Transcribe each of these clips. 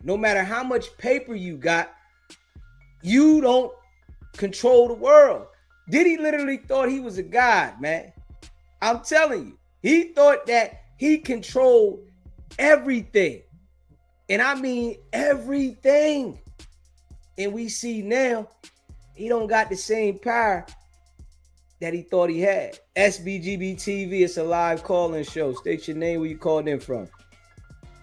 No matter how much paper you got, you don't control the world. Diddy literally thought he was a god, man. I'm telling you. He thought that he controlled everything. And I mean everything. And we see now he don't got the same power that he thought he had. SBGBTV, it's a live call-in show. State your name, where you called in from.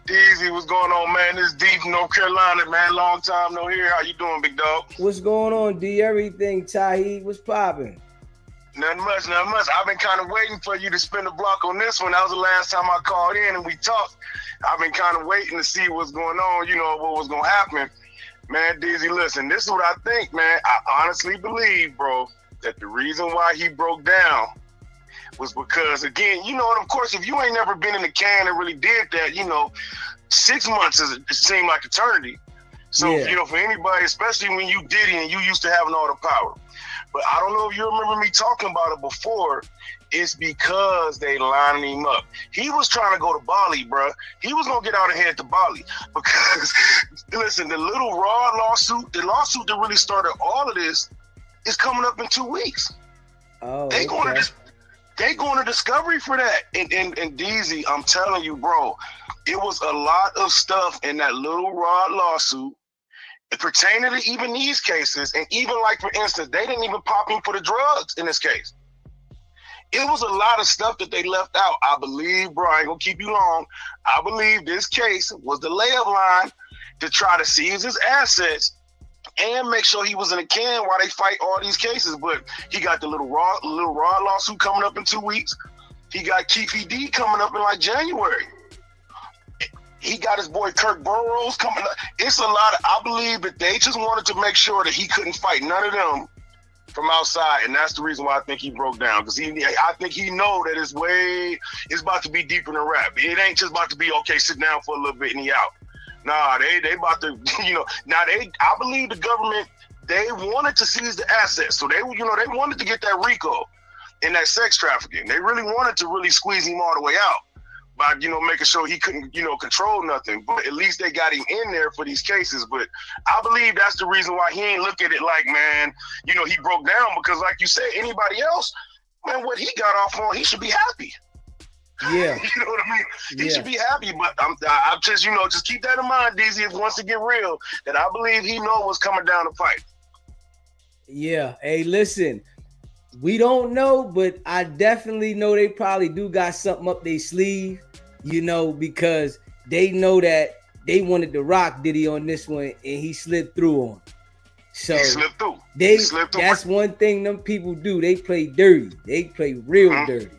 Easy, what's going on, man? This is D from North Carolina, man. Long time no hear. How you doing, big dog? What's going on, D? Everything, Tahi. What's popping? Nothing much, nothing much. I've been kind of waiting for you to spin the block on this one. That was the last time I called in and we talked. I've been kind of waiting to see what's going on, what was going to happen. Man, Dizzy, listen, this is what I think, man. I honestly believe, bro, that the reason why he broke down was because, again, and of course, if you ain't never been in the can and really did that, 6 months it seemed like eternity. So, for anybody, especially when you Diddy and you used to having all the power. But I don't know if you remember me talking about it before. It's because they lining him up. He was trying to go to Bali, bro. He was going to get out ahead to Bali. Because, listen, the little Raw lawsuit, the lawsuit that really started all of this, is coming up in 2 weeks. Oh, They going to discovery for that. And DZ, I'm telling you, bro, it was a lot of stuff in that little Rod lawsuit pertaining to even these cases. And even like, for instance, they didn't even pop him for the drugs in this case. It was a lot of stuff that they left out. I believe, bro, I ain't gonna keep you long. I believe this case was the layup line to try to seize his assets and make sure he was in a can while they fight all these cases. But he got the little Raw lawsuit coming up in 2 weeks. He got Keefy D coming up in like January. He got his boy Kirk Burroughs coming up. It's a lot I believe that they just wanted to make sure that he couldn't fight none of them from outside, and that's the reason why I think he broke down. Because I think he know that it's about to be deeper than rap. It ain't just about to be, okay, sit down for a little bit and he out. Nah, they about to, I believe the government, they wanted to seize the assets. So they wanted to get that RICO and that sex trafficking. They really wanted to really squeeze him all the way out by, making sure he couldn't, control nothing. But at least they got him in there for these cases. But I believe that's the reason why he ain't look at it like, man, he broke down, because like you said, anybody else, man, what he got off on, he should be happy. Yeah. You know what I mean? He should be happy, but I'm just, just keep that in mind, DZ, if once it get real, that I believe he know what's coming down the pipe. Yeah. Hey, listen, we don't know, but I definitely know they probably do got something up their sleeve, because they know that they wanted to rock Diddy on this one, and he slid through on. So he slipped through. That's one thing them people do. They play dirty. They play real dirty.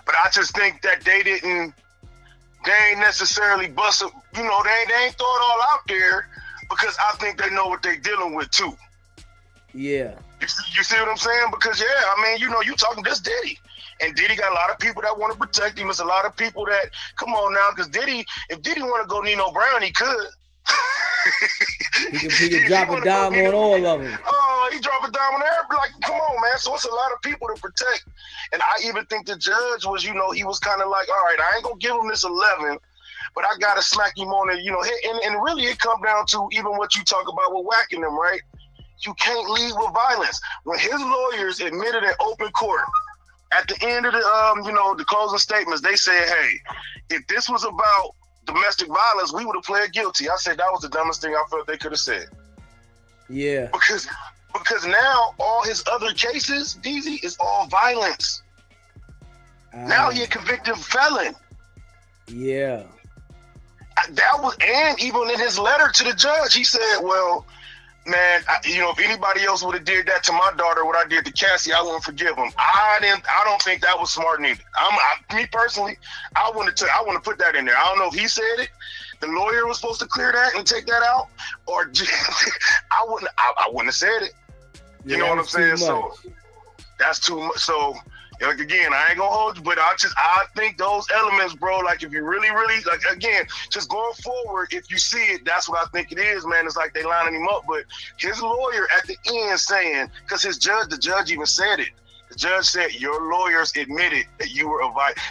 But I just think that they ain't necessarily bust it, they ain't throw it all out there, because I think they know what they dealing with too. Yeah. You see what I'm saying? Because you talking just Diddy. And Diddy got a lot of people that want to protect him. There's a lot of people that, come on now, because if Diddy want to go Nino Brown, he could. he could drop a dime on all of them. Oh, he drop a dime on everybody. Like, come on, man. So it's a lot of people to protect. And I even think the judge was, he was kind of like, all right, I ain't going to give him this 11, but I got to smack him on it, and really it come down to even what you talk about with whacking them, right? You can't lead with violence. When his lawyers admitted in open court, at the end of the closing statements, they said, hey, if this was about domestic violence, we would have pled guilty. I said that was the dumbest thing I felt they could have said. Yeah. Because now all his other cases, DZ, is all violence. Now he a convicted felon. Yeah. And even in his letter to the judge, he said, well, man, if anybody else would have did that to my daughter, what I did to Cassie, I wouldn't forgive him. I don't think that was smart neither. Me personally, I want to put that in there. I don't know if he said it. The lawyer was supposed to clear that and take that out, or I wouldn't have said it. You know what I'm saying? So that's too much. So again, I ain't gonna hold you, but I think those elements, bro, like if you really, like, again, just going forward, if you see it, that's what I think it is, man. It's like they lining him up, but his lawyer at the end saying, because the judge even said it. The judge said, your lawyers admitted that you were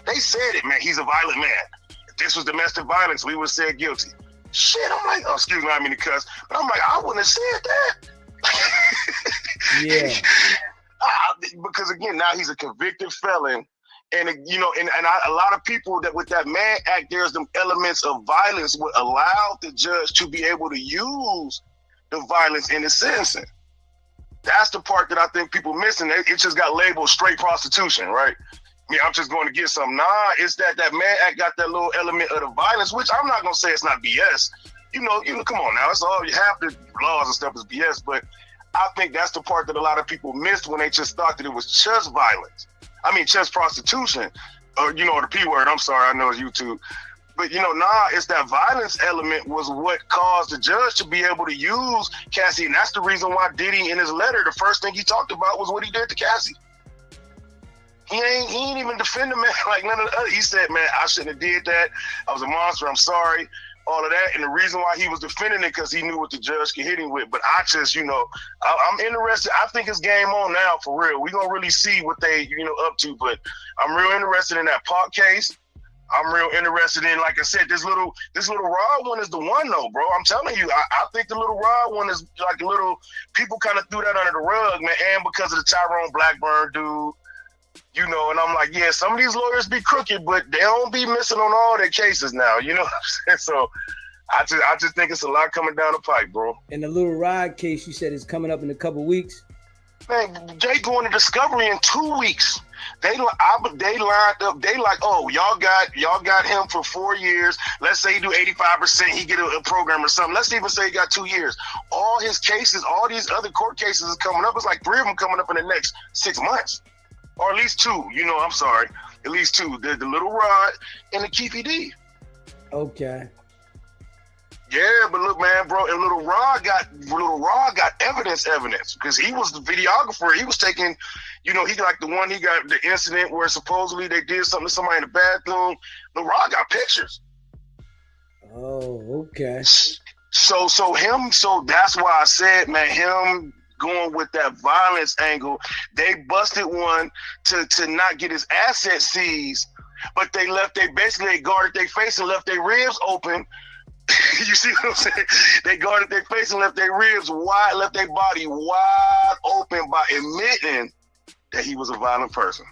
they said it, man. He's a violent man. If this was domestic violence, we would have said guilty. Shit, I'm like, oh, excuse me, I mean to cuss, but I'm like, I wouldn't have said that. Yeah. Because again, now he's a convicted felon. And a lot of people that with that Mann Act, there's them elements of violence would allow the judge to be able to use the violence in his sentencing. That's the part that I think people missing. It just got labeled straight prostitution, right? I mean, I'm just going to get some. Nah, it's that Mann Act got that little element of the violence, which I'm not gonna say it's not BS. You know, come on now, it's all you have the laws and stuff is BS, but I think that's the part that a lot of people missed when they just thought that it was just violence. I mean, just prostitution, or the P word. I'm sorry, I know it's YouTube, but it's that violence element was what caused the judge to be able to use Cassie, and that's the reason why Diddy in his letter, the first thing he talked about was what he did to Cassie. He ain't even defend the man like none of the other. He said, man, I shouldn't have did that. I was a monster. I'm sorry. All of that. And the reason why he was defending it because he knew what the judge could hit him with. But I just, I'm interested. I think it's game on now for real. We're going to really see what they, up to. But I'm real interested in that Park case. I'm real interested in, like I said, this little Rod one is the one though, bro. I'm telling you, I think the little Rod one is like a little, people kind of threw that under the rug, man. And because of the Tyrone Blackburn dude, and I'm like, yeah, some of these lawyers be crooked, but they don't be missing on all their cases now, you know what I'm saying? So I just think it's a lot coming down the pipe, bro. And the little Rod case you said is coming up in a couple weeks. Man, they going to discovery in 2 weeks. They lined up. They like, oh, y'all got him for 4 years. Let's say he do 85%, he get a program or something. Let's even say he got 2 years. All his cases, all these other court cases is coming up. It's like 3 of them coming up in the next 6 months. Or at least 2, I'm sorry. At least 2. The Little Rod and the Keefy D. Okay. Yeah, but look, man, bro, and Little Rod got evidence because he was the videographer. He was taking, he got the incident where supposedly they did something to somebody in the bathroom. Little Rod got pictures. Oh, okay. So that's why I said, man, him going with that violence angle, they busted one to not get his assets seized, but they basically guarded their face and left their ribs open. You see what I'm saying? They guarded their face and left their ribs wide, left their body wide open by admitting that he was a violent person.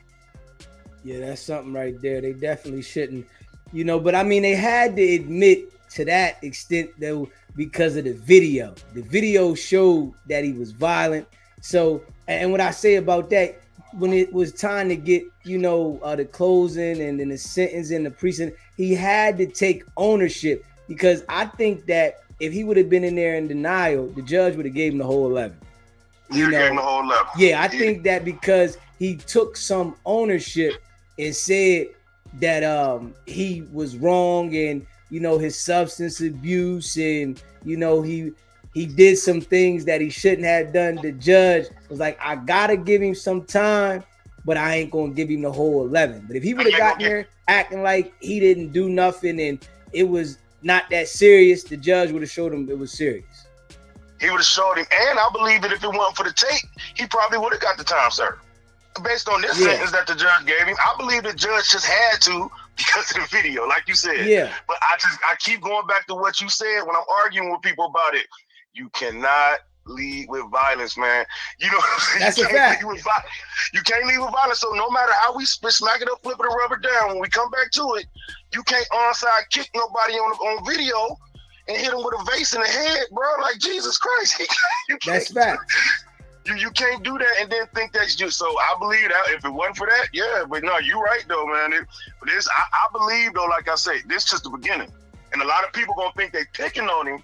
Yeah, that's something right there. They definitely shouldn't, but I mean, they had to admit to that extent though, because of the video. The video showed that he was violent. So, and what I say about that, when it was time to get, the closing and then the sentence and the precinct, he had to take ownership, because I think that if he would have been in there in denial, the judge would have gave him the whole 11. Gave him the whole 11. Yeah, I think that because he took some ownership and said that he was wrong, and his substance abuse, and he did some things that he shouldn't have done. The judge was like, I gotta give him some time, but I ain't gonna give him the whole 11. But if he would have gotten there acting like he didn't do nothing and it was not that serious, the judge would have showed him it was serious. He would have showed him, and I believe that if it wasn't for the tape, he probably would have got the time served. Based on this sentence that the judge gave him, I believe the judge just had to, because of the video, like you said. Yeah. But I keep going back to what you said when I'm arguing with people about it. You cannot lead with violence, man. You know what I'm saying? That's a fact. You can't lead with violence. So no matter how we smack it up, flip it, or rub it down, when we come back to it, you can't onside kick nobody on video and hit them with a vase in the head, bro. Like, Jesus Christ. That's fact. You can't do that and then think that's just. So I believe that if it wasn't for that, yeah. But no, you're right though, man. I believe though, like I say, this is just the beginning, and a lot of people gonna think they picking on him,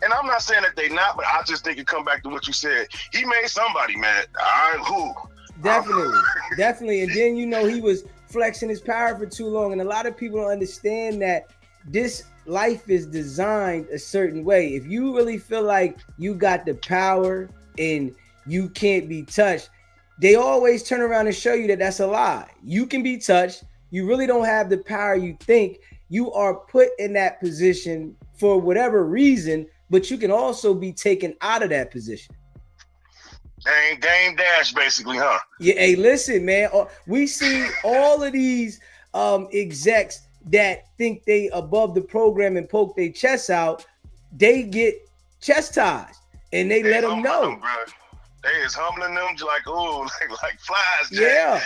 and I'm not saying that they not, but I just think it come back to what you said. He made somebody mad. All right, who? Definitely, and then he was flexing his power for too long, and a lot of people don't understand that this life is designed a certain way. If you really feel like you got the power and you can't be touched, they always turn around and show you that that's a lie. You can be touched. You really don't have the power you think. You are put in that position for whatever reason, but you can also be taken out of that position. Dame Dash, basically, huh? Yeah, hey, listen, man. We see all of these execs that think they above the program and poke their chests out, they get chastised and they let them know. Bro. They is humbling them like, oh, like flies. Jack. Yeah.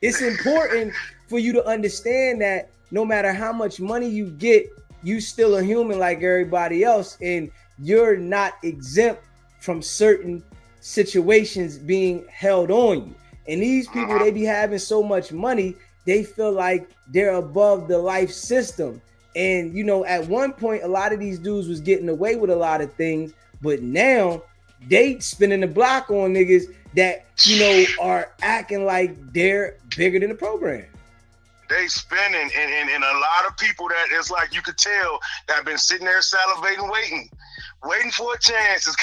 It's important for you to understand that no matter how much money you get, you still a human like everybody else, and you're not exempt from certain situations being held on you. And these people, they be having so much money, they feel like they're above the life system. And, you know, at one point, a lot of these dudes was getting away with a lot of things, but now they spinning the block on niggas that, you know, are acting like they're bigger than the program. They spinning, and a lot of people that it's like you could tell that have been sitting there salivating, waiting for a chance. It's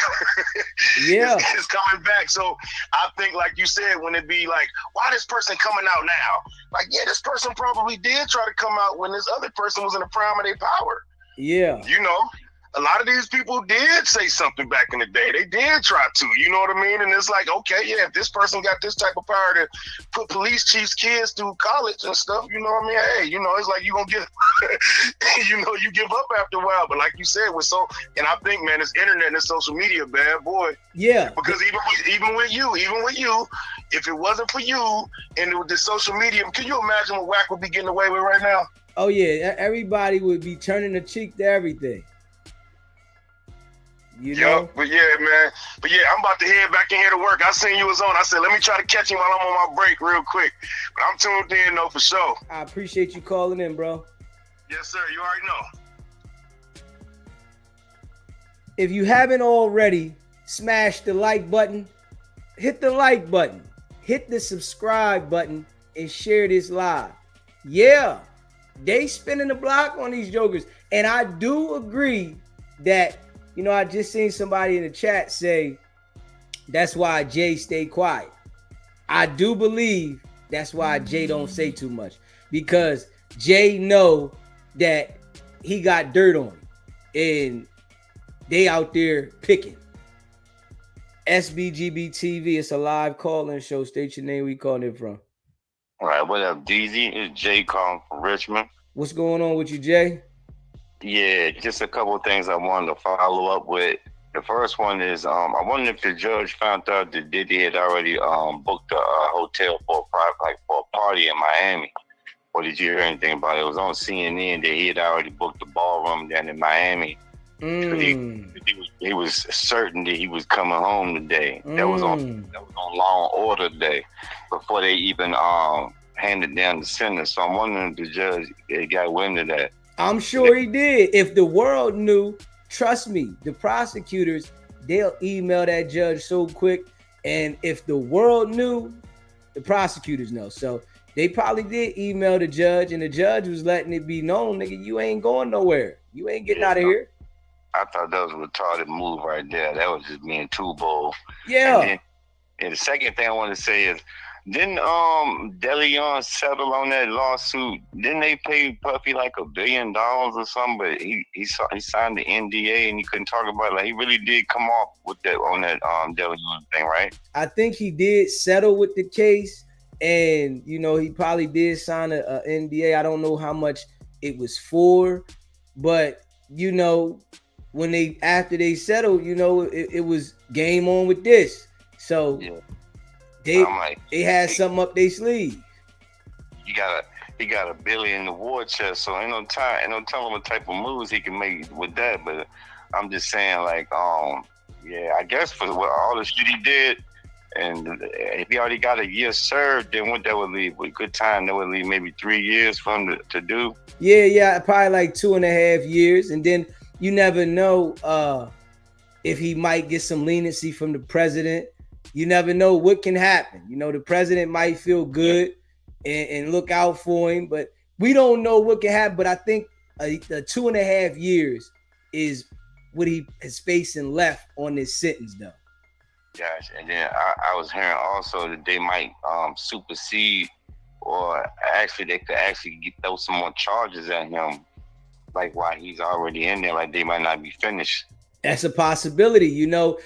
coming back. So I think, like you said, when it be like, why this person coming out now? Like, yeah, this person probably did try to come out when this other person was in the prime of their power. Yeah. You know, a lot of these people did say something back in the day. They did try to, you know what I mean? And it's like, okay, yeah, if this person got this type of power to put police chiefs' kids through college and stuff, you know what I mean? Hey, you know, it's like you gonna get, you know, you give up after a while. But like you said, and I think, man, this internet and this social media, bad boy. Yeah. Because even with you, if it wasn't for you and with the social media, can you imagine what Wack would be getting away with right now? Oh yeah, everybody would be turning the cheek to everything. You know? But yeah, man. But yeah, I'm about to head back in here to work. I seen you was on. I said, let me try to catch you while I'm on my break real quick. But I'm tuned in, though, for sure. I appreciate you calling in, bro. Yes, sir. You already know. If you haven't already, smash the like button. Hit the like button. Hit the subscribe button and share this live. Yeah, they spinning the block on these jokers. And I do agree that, you know, I just seen somebody in the chat say, that's why Jay stay quiet. I do believe that's why Jay don't say too much, because Jay know that he got dirt on him and they out there picking. SBGBTV, it's a live call-in show. State your name, where you calling it from. All right, what up, DZ? It's Jay calling from Richmond. What's going on with you, Jay? Yeah, just a couple of things I wanted to follow up with. The first one is, I wonder if the judge found out that Diddy had already booked a hotel for a party in Miami. Or did you hear anything about it? It was on CNN that he had already booked a ballroom down in Miami. He was certain that he was coming home today. That was on Law and Order Day before they even handed down the sentence. So I'm wondering if the judge got wind of that. I'm sure he did. If the world knew, trust me, the prosecutors, they'll email that judge so quick. And if the world knew, the prosecutors know. So they probably did email the judge, and the judge was letting it be known, nigga, you ain't going nowhere. You ain't getting out of here. I thought that was a retarded move right there. That was just being too bold. Yeah. And the second thing I want to say is, didn't DeLeon settle on that lawsuit? Didn't they pay Puffy like $1 billion or something? But he signed the NDA and he couldn't talk about it. Like, he really did come off with that on that DeLeon thing, right? I think he did settle with the case, and you know, he probably did sign a NDA. I don't know how much it was for, but you know, when after they settled, you know, it was game on with this. So yeah. They had something up their sleeve. He got $1 billion in the war chest, so ain't no telling what type of moves he can make with that. But I'm just saying, like, yeah, I guess for all the shit he did, and if he already got a year served, then what that would leave? With good time, that would leave maybe 3 years for him to do. Yeah, probably like 2.5 years, and then you never know if he might get some leniency from the president. You never know what can happen. You know, the president might feel good and look out for him, but we don't know what can happen. But I think the 2.5 years is what he is facing left on this sentence, though. Gosh, and then I was hearing also that they might supersede, or actually they could actually throw some more charges at him, like while he's already in there, like they might not be finished. That's a possibility. You know,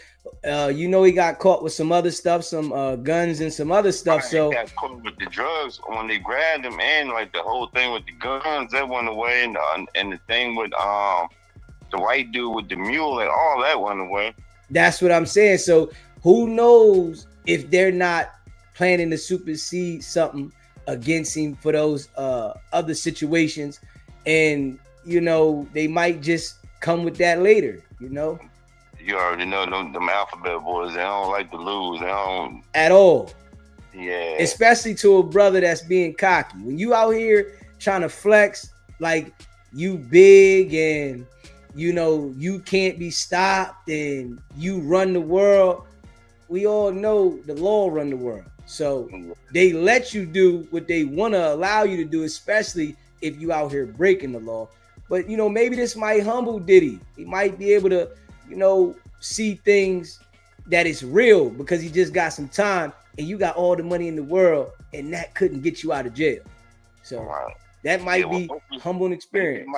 You know, he got caught with some other stuff, some guns and some other stuff. So he got caught with the drugs when they grabbed him, and like the whole thing with the guns that went away, and the thing with the white dude with the mule and all that went away. that's what I'm saying. So who knows if they're not planning to supersede something against him for those other situations, and you know they might just come with that later. You know, You already know them alphabet boys. They don't like to lose. They don't at all. Yeah. Especially to a brother that's being cocky. When you out here trying to flex like you big and you know you can't be stopped and you run the world, we all know the law run the world. So they let you do what they want to allow you to do, especially if you out here breaking the law. But you know, maybe this might humble Diddy. He might be able to, you know, see things that is real because he just got some time and you got all the money in the world and that couldn't get you out of jail. So that might be humbling experience.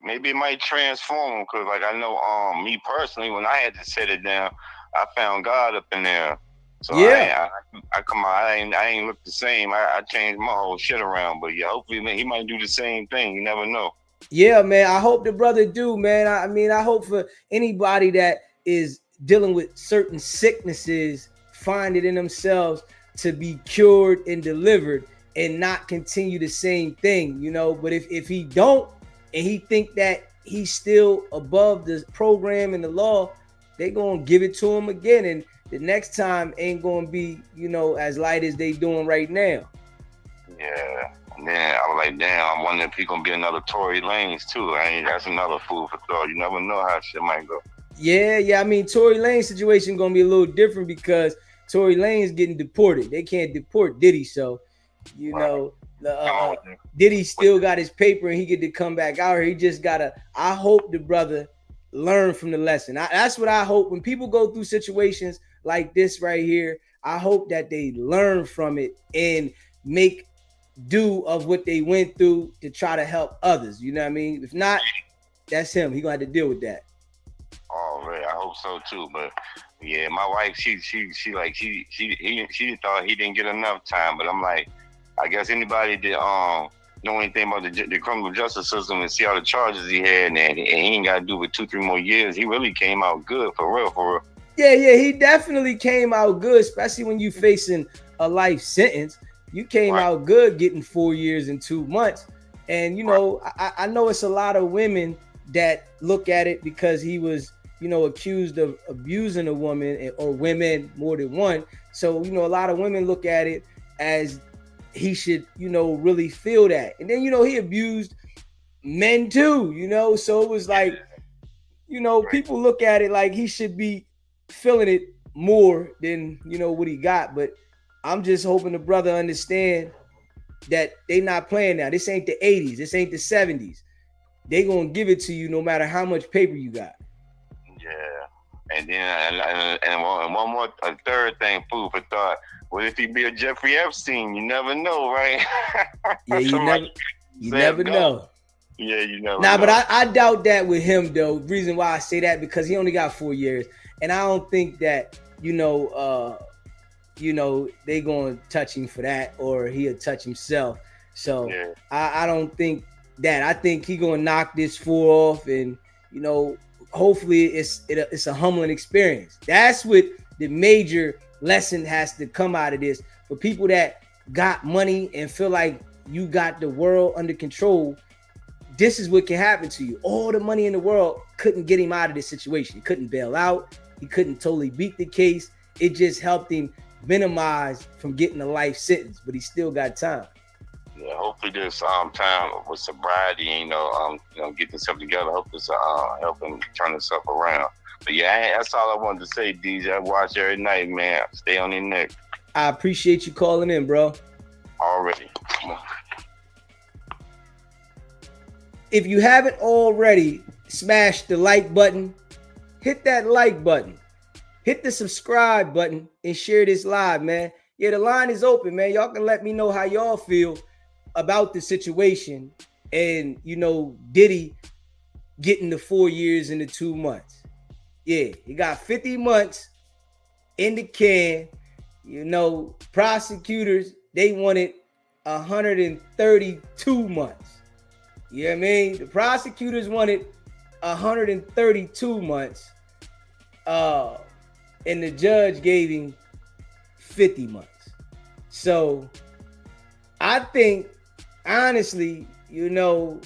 Maybe it might transform him because, like, I know, me personally, when I had to set it down, I found God up in there. So yeah, I come out. I ain't look the same. I changed my whole shit around. But yeah, hopefully he might do the same thing. You never know. Yeah, man. I hope the brother do, man. I mean, I hope for anybody that is dealing with certain sicknesses, find it in themselves to be cured and delivered and not continue the same thing, you know. But if he don't and he think that he's still above the program and the law, they gonna give it to him again. And the next time ain't gonna be, you know, as light as they doing right now. Yeah. And then I was like, damn, I'm wondering if he gonna be another Tory Lanez too. That's another food for thought. You never know how shit might go. Yeah. I mean, Tory Lanez situation gonna be a little different because Tory Lanez getting deported. They can't deport Diddy, so you know, Diddy still got his paper and he get to come back out here. He just gotta. I hope the brother learn from the lesson. That's what I hope when people go through situations like this right here. I hope that they learn from it and make do of what they went through to try to help others. You know what I mean? If not, that's him. He gonna have to deal with that. Oh, right. I hope so too. But yeah, my wife, she thought he didn't get enough time. But I'm like, I guess anybody that know anything about the criminal justice system and see all the charges he had, and he ain't got to do with 2-3 more years. He really came out good for real. Yeah, he definitely came out good, especially when you facing a life sentence. You came out good getting 4 years and 2 months. And, you know, I know it's a lot of women that look at it because he was, you know, accused of abusing a woman or women more than one. So, you know, a lot of women look at it as he should, you know, really feel that. And then, you know, he abused men too, you know. So it was like, you know, people look at it like he should be feeling it more than, you know, what he got. But I'm just hoping the brother understand that they not playing now. This ain't the 80s. This ain't the 70s. They gonna give it to you no matter how much paper you got. Yeah. And then and one more, a third thing, food for thought. What if he be a Jeffrey Epstein? You never know, right? Yeah, you never know. Yeah, you never know. But I doubt that with him though. The reason why I say that because he only got 4 years. And I don't think that, you know, they gonna touch him for that or he'll touch himself. So yeah. I don't think that. I think he gonna knock this 4 off, and you know, hopefully it's a humbling experience. That's what the major lesson has to come out of this for people that got money and feel like you got the world under control. This is what can happen to you. All the money in the world couldn't get him out of this situation. He couldn't bail out. He couldn't totally beat the case. It just helped him minimize from getting a life sentence, but he still got time. Yeah, hopefully this time with sobriety, get himself together. Hope this help him turn himself around. But yeah, that's all I wanted to say, DJ. I watch every night, man. Stay on your neck. I appreciate you calling in, bro. Already. Come on. If you haven't already, smash the like button. Hit that like button. Hit the subscribe button and share this live, man. Yeah, the line is open, man. Y'all can let me know how y'all feel about the situation and, you know, Diddy getting the 4 years and the 2 months. Yeah, he got 50 months in the can. You know, prosecutors, they wanted 132 months. You know what I mean? The prosecutors wanted 132 months. And the judge gave him 50 months. So I think, honestly, you know,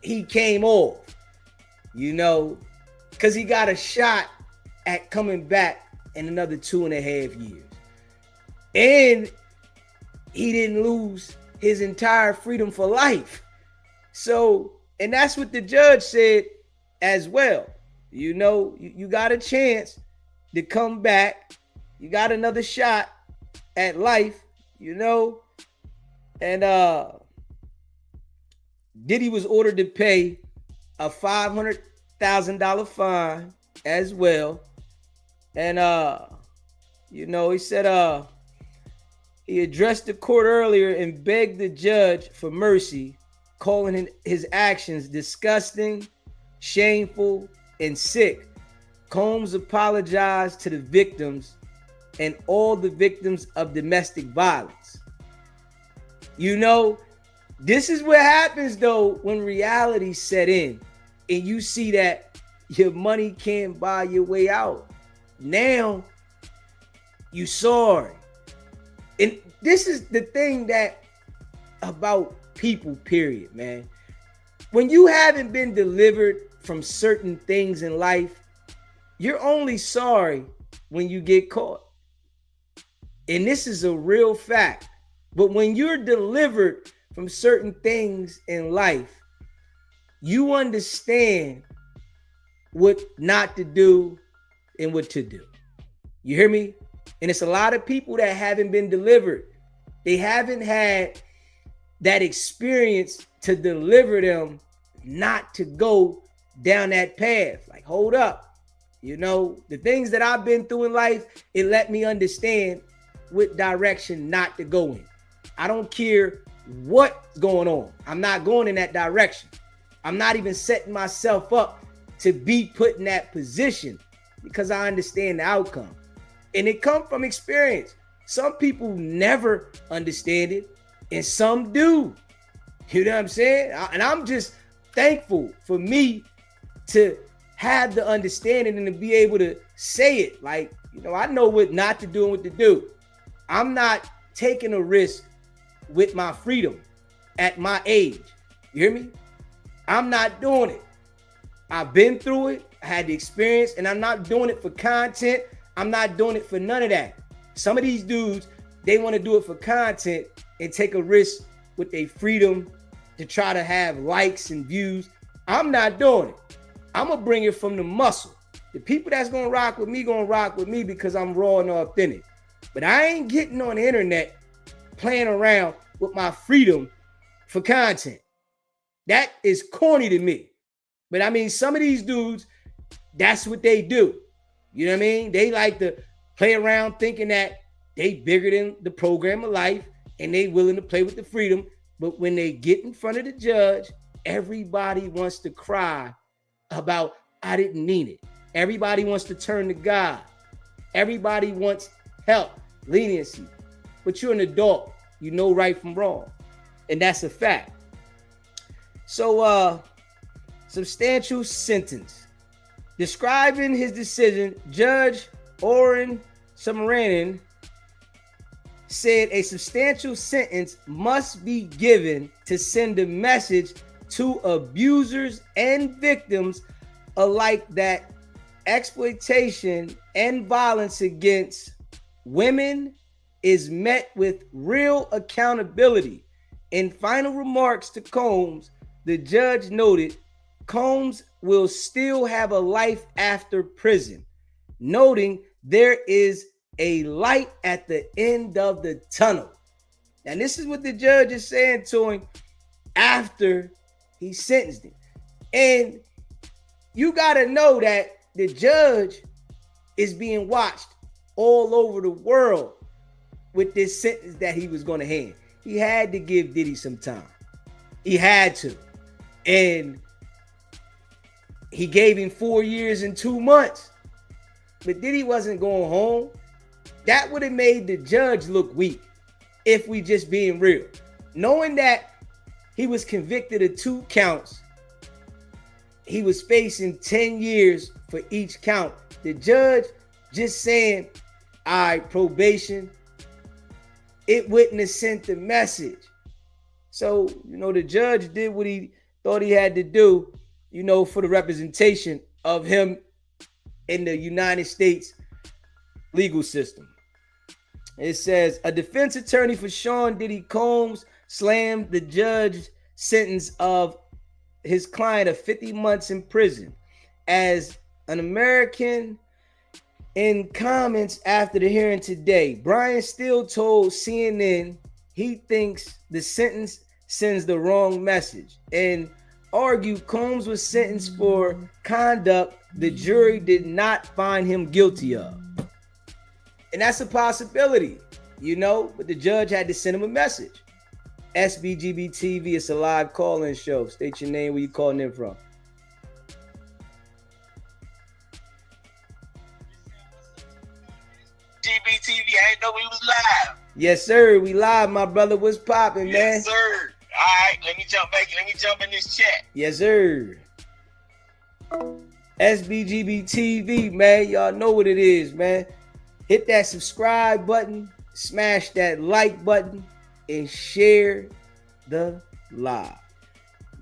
he came off, you know, because he got a shot at coming back in another 2.5 years. And he didn't lose his entire freedom for life. So, and that's what the judge said as well. You know, you got a chance to come back. You got another shot at life, you know. And Diddy was ordered to pay a $500,000 fine as well. And you know, he said he addressed the court earlier and begged the judge for mercy, calling his actions disgusting, shameful, and sick. Combs apologized to the victims and all the victims of domestic violence. You know, this is what happens though when reality set in and you see that your money can't buy your way out. Now you sorry. And this is the thing that about people, period, man. When you haven't been delivered from certain things in life, you're only sorry when you get caught. And this is a real fact. But when you're delivered from certain things in life, you understand what not to do and what to do. You hear me? And it's a lot of people that haven't been delivered. They haven't had that experience to deliver them not to go down that path. Like, hold up. You know, the things that I've been through in life, it let me understand what direction not to go in. I don't care what's going on. I'm not going in that direction. I'm not even setting myself up to be put in that position because I understand the outcome. And it comes from experience. Some people never understand it and some do. You know what I'm saying? And I'm just thankful for me to have the understanding and to be able to say it. Like, you know, I know what not to do and what to do. I'm not taking a risk with my freedom at my age. You hear me? I'm not doing it. I've been through it. I had the experience, and I'm not doing it for content. I'm not doing it for none of that. Some of these dudes, they want to do it for content and take a risk with their freedom to try to have likes and views. I'm not doing it. I'm going to bring it from the muscle. The people that's going to rock with me because I'm raw and authentic. But I ain't getting on the internet playing around with my freedom for content. That is corny to me. But I mean, some of these dudes, that's what they do. You know what I mean? They like to play around thinking that they bigger than the program of life and they willing to play with the freedom. But when they get in front of the judge, everybody wants to cry about, I didn't mean it. Everybody wants to turn to God. Everybody wants help, leniency. But you're an adult. You know right from wrong. And that's a fact. So, substantial sentence. Describing his decision, Judge Oren Samaranen said a substantial sentence must be given to send a message to abusers and victims alike that exploitation and violence against women is met with real accountability. In final remarks to Combs, the judge noted Combs will still have a life after prison, noting there is a light at the end of the tunnel. And this is what the judge is saying to him after he sentenced him. And you got to know that the judge is being watched all over the world with this sentence that he was going to hand. He had to give Diddy some time. He had to. And he gave him 4 years and 2 months. but Diddy wasn't going home. That would have made the judge look weak if we just being real. Knowing that he was convicted of 2 counts, he was facing 10 years for each count. The judge just saying, all right, probation, it wouldn't have sent the message. So, the judge did what he thought he had to do, for the representation of him in the United States legal system. It says, a defense attorney for Sean Diddy Combs slammed the judge's sentence of his client of 50 months in prison. As an American in comments after the hearing today, Brian Steele told CNN he thinks the sentence sends the wrong message and argued Combs was sentenced for conduct the jury did not find him guilty of. And that's a possibility, but the judge had to send him a message. SBGBTV, it's a live call-in show. State your name, where you calling in from. GBTV, I didn't know we was live. Yes, sir. We live, my brother. What's popping, man? Yes, sir. All right, let me jump in this chat. Yes, sir. SBGBTV, man. Y'all know what it is, man. Hit that subscribe button, smash that like button, and share the live.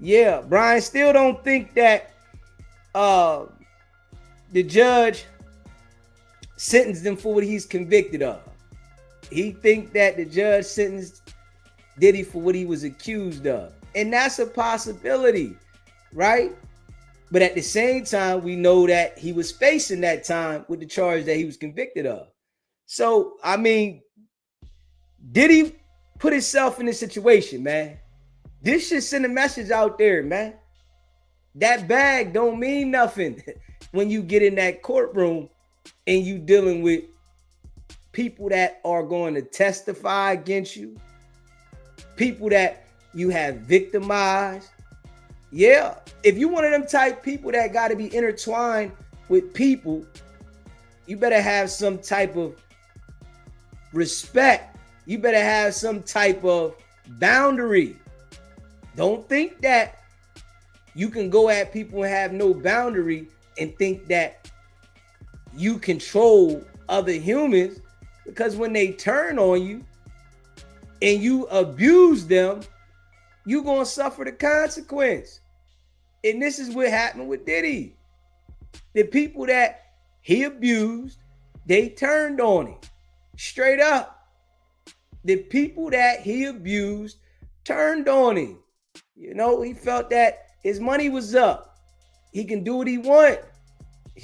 Yeah, Brian still don't think that the judge sentenced him for what he's convicted of. He think that the judge sentenced Diddy for what he was accused of. And that's a possibility, right? But at the same time, we know that he was facing that time with the charge that he was convicted of. So, Diddy put himself in this situation, man. This should send a message out there, man. That bag don't mean nothing when you get in that courtroom and you dealing with people that are going to testify against you, people that you have victimized. Yeah, if you one of them type people that got to be intertwined with people, you better have some type of respect. You better have some type of boundary. Don't think that you can go at people and have no boundary and think that you control other humans, because when they turn on you and you abuse them, you're going to suffer the consequence. And this is what happened with Diddy. The people that he abused, they turned on him. Straight up. The people that he abused turned on him. He felt that his money was up. He can do what he want.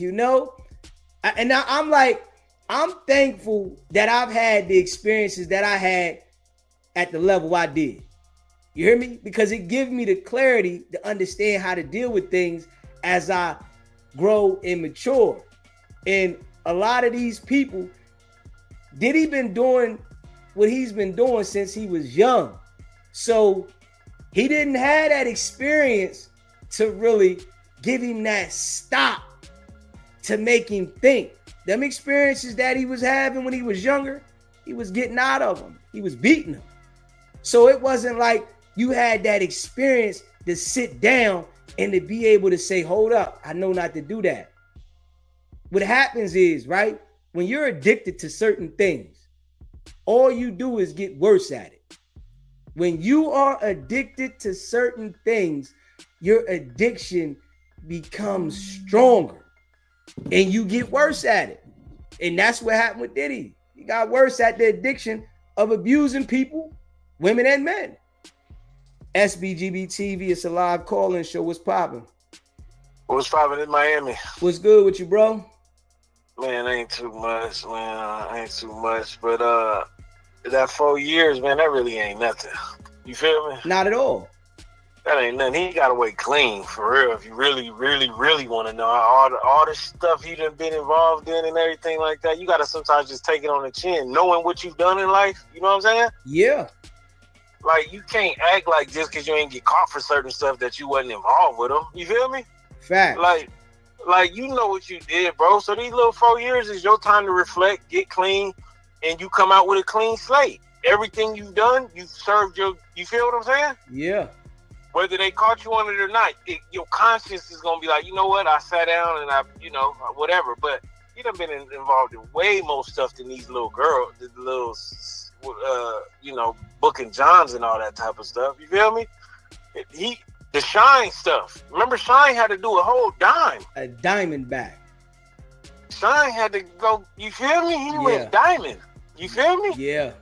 And now I'm thankful that I've had the experiences that I had at the level I did. You hear me? Because it gives me the clarity to understand how to deal with things as I grow and mature. And a lot of these people, Diddy been doing what he's been doing since he was young. So he didn't have that experience to really give him that stop to make him think. Them experiences that he was having when he was younger, he was getting out of them. He was beating them. So it wasn't like you had that experience to sit down and to be able to say, hold up, I know not to do that. What happens is, right, when you're addicted to certain things, all you do is get worse at it. When you are addicted to certain things, your addiction becomes stronger and you get worse at it. And that's what happened with Diddy. He got worse at the addiction of abusing people, women and men. SBGBTV, it's a live call-in show. What's popping? What's popping in Miami? What's good with you, bro? Man, ain't too much, But that 4 years, man, that really ain't nothing. You feel me? Not at all. That ain't nothing. He got away clean, for real. If you really, really, really want to know all the stuff he done been involved in and everything like that, you got to sometimes just take it on the chin, knowing what you've done in life. You know what I'm saying? Yeah. Like, you can't act like just because you ain't get caught for certain stuff that you wasn't involved with them. You feel me? Fact. Like, Like, you know what you did, bro. So these little 4 years is your time to reflect, get clean, and you come out with a clean slate. Everything you've done, you've served your. You feel what I'm saying? Yeah. Whether they caught you on it or not, your conscience is gonna be like, you know what? I sat down and I, whatever. But you done been involved in way more stuff than these little girls, the little, Book and Johns and all that type of stuff. You feel me? The Shine stuff. Remember, Shine had to do a whole dime. A diamond back. Shine had to go. You feel me? He went diamond. You feel me? Yeah.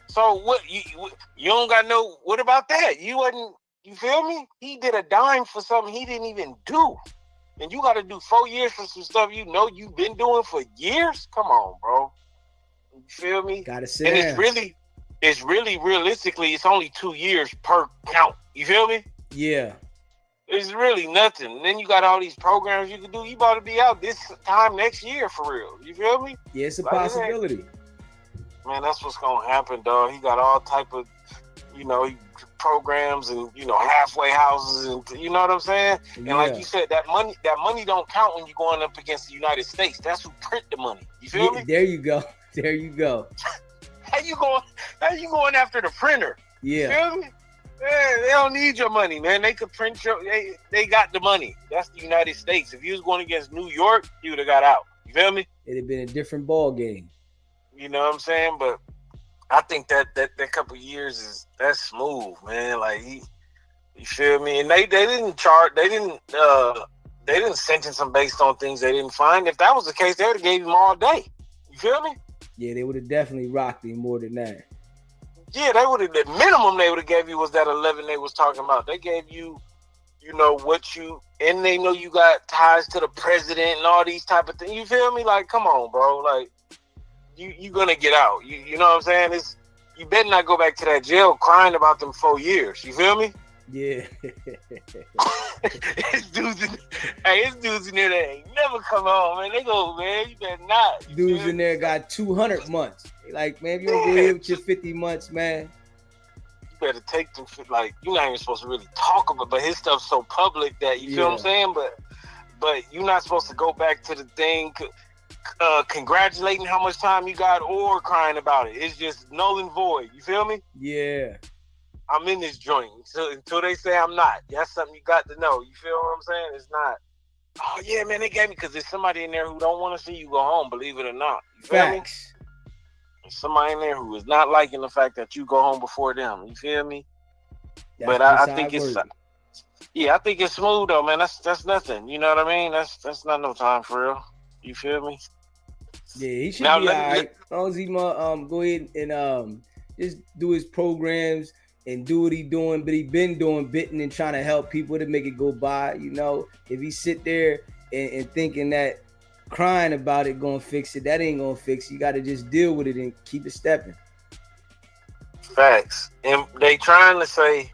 So what? You don't got no. What about that? You wasn't. You feel me? He did a dime for something he didn't even do, and you got to do 4 years for some stuff you know you've been doing for years. Come on, bro. You feel me? Gotta sit and down. it's really realistically, it's only 2 years per count. You feel me? Yeah. It's really nothing. And then you got all these programs you can do. You about to be out this time next year for real. You feel me? Yeah, it's a possibility. Man, that's what's gonna happen, dog. He got all type of, programs and halfway houses and you know what I'm saying. And like you said, that money don't count when you're going up against the United States. That's who print the money. You feel me? There you go. There you go. How you going after the printer? Yeah. You feel me? Man, they don't need your money, man. They could print they got the money. That's the United States. If you was going against New York, you would have got out. You feel me? It'd have been a different ball game. You know what I'm saying? But I think that couple years that's smooth, man. Like you feel me? And they didn't sentence him based on things they didn't find. If that was the case, they would have gave him all day. You feel me? Yeah, they would have definitely rocked him more than that. Yeah, they would have. The minimum they would have gave you was that 11 they was talking about. They gave you, and they know you got ties to the president and all these type of things. You feel me? Like, come on, bro. Like, you gonna get out. You know what I'm saying? You better not go back to that jail crying about them 4 years. You feel me? Yeah. It's dudes in there that ain't never come home, man. They go, man, you better not. Dudes in there got 200 months. Like, man, if you don't go here with your 50 months, man. You better take them, like, you're not even supposed to really talk about it, but his stuff's so public that, you feel what I'm saying? But you're not supposed to go back to the thing, congratulating how much time you got or crying about it. It's just null and void. You feel me? Yeah. I'm in this joint. So until they say I'm not. That's something you got to know. You feel what I'm saying? It's not, oh, yeah, man, they gave me, because there's somebody in there who don't want to see you go home, believe it or not. You feel me? There's somebody in there who is not liking the fact that you go home before them. You feel me? But I think it's... Yeah, I think it's smooth, though, man. That's nothing. You know what I mean? That's not no time for real. You feel me? Yeah, he should be all right. As long as he go ahead and just do his programs and do what he doing, but he been doing bitting and trying to help people to make it go by. If he sit there and thinking that crying about it gonna fix it, that ain't gonna fix it. You got to just deal with it and keep it stepping. Facts. And they trying to say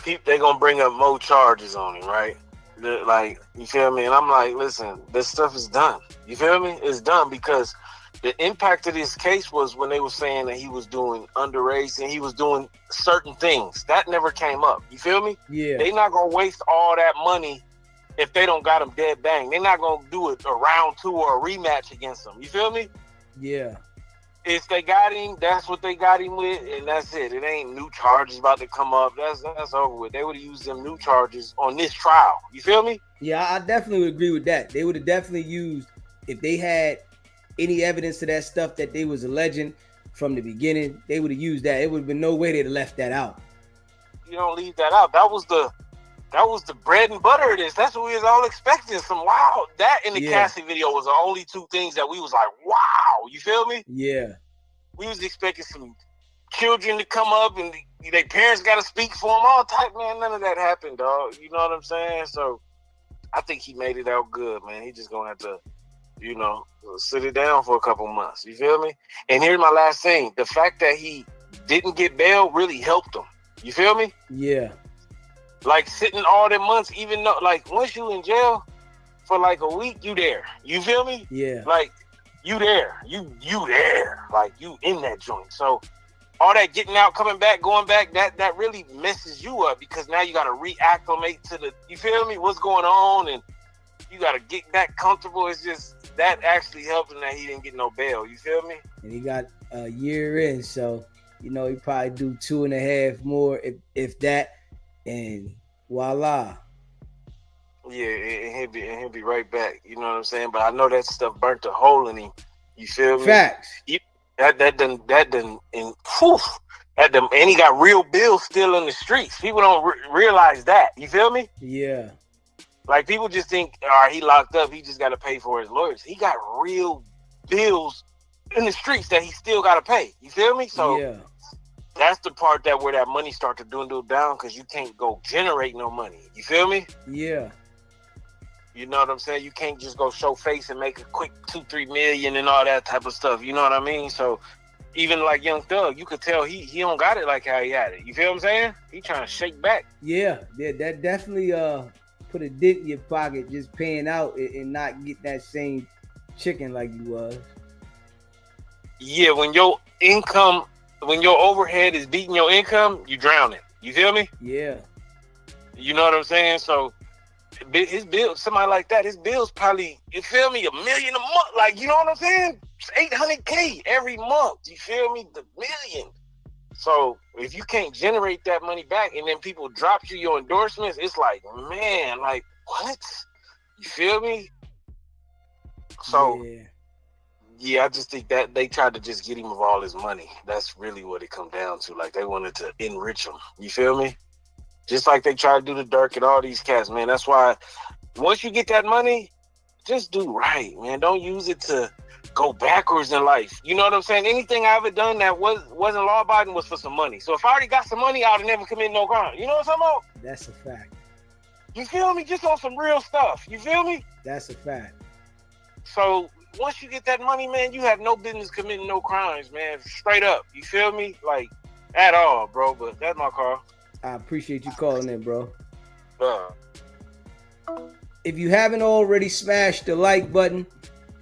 they gonna bring up more charges on him, right? Like, you feel me? And I'm like, listen, this stuff is done. You feel me? It's done, because the impact of this case was when they were saying that he was doing underage and he was doing certain things. That never came up. You feel me? Yeah. They not going to waste all that money if they don't got him dead bang. They're not going to do it a round 2 or a rematch against him. You feel me? Yeah. If they got him, that's what they got him with, and that's it. It ain't new charges about to come up. That's over with. They would have used them new charges on this trial. You feel me? Yeah, I definitely would agree with that. They would have definitely used, if they had any evidence to that stuff that they was alleging from the beginning, they would have used that. It would have been no way they'd have left that out. You don't leave that out. That was the bread and butter of this. That's what we was all expecting. Some wow. That and the Cassie video was the only 2 things that we was like, wow. You feel me? Yeah. We was expecting some children to come up and their parents got to speak for them. All type, man. None of that happened, dog. You know what I'm saying? So I think he made it out good, man. He just gonna have to, sit it down for a couple months. You feel me? And here's my last thing. The fact that he didn't get bail really helped him. You feel me? Yeah. Like, sitting all them months, even though, like, once you in jail for like a week, you there. You feel me? Yeah. Like, you there. You there. Like, you in that joint. So all that getting out, coming back, going back, that really messes you up, because now you got to reacclimate to the, you feel me? What's going on? And You got to get back comfortable. It's just that actually helped him that he didn't get no bail. You feel me? And he got a year in, so he probably do 2.5 more if that, and voila. Yeah, and he'll be right back. You know what I'm saying? But I know that stuff burnt a hole in him. You feel me? Facts. That done, and he got real bills still in the streets. People don't realize that. You feel me? Yeah. Like, people just think, all right, he locked up, he just got to pay for his lawyers. He got real bills in the streets that he still got to pay. You feel me? So yeah. That's the part where that money start to dwindle down, because you can't go generate no money. You feel me? Yeah. You know what I'm saying? You can't just go show face and make a quick 2-3 million and all that type of stuff. You know what I mean? So even like Young Thug, you could tell he don't got it like how he had it. You feel what I'm saying? He trying to shake back. Yeah, that definitely put a dent in your pocket, just paying out and not get that same chicken like you was. Yeah, when your overhead is beating your income, you drowning. You feel me? Yeah. You know what I'm saying? So his bill, somebody like that, his bill's probably, you feel me, $1 million a month. Like, you know what I'm saying? $800K every month. You feel me? The million. So if you can't generate that money back, and then people drop you your endorsements, it's like, man, like, what? You feel me? So yeah, I just think that they tried to just get him of all his money. That's really what it come down to. Like, they wanted to enrich him. You feel me? Just like they try to do the Dirk and all these cats, man. That's why once you get that money, just do right, man. Don't use it to go backwards in life. You know what I'm saying? Anything I ever done that wasn't law abiding was for some money. So if I already got some money, I would have never committed no crime. You know what I'm talking about? That's a fact. You feel me? Just on some real stuff. You feel me? That's a fact. So once you get that money, man, you have no business committing no crimes, man. Straight up. You feel me? Like, at all, bro. But that's my call. I appreciate you calling in, bro. Uh. If you haven't already smashed the like button,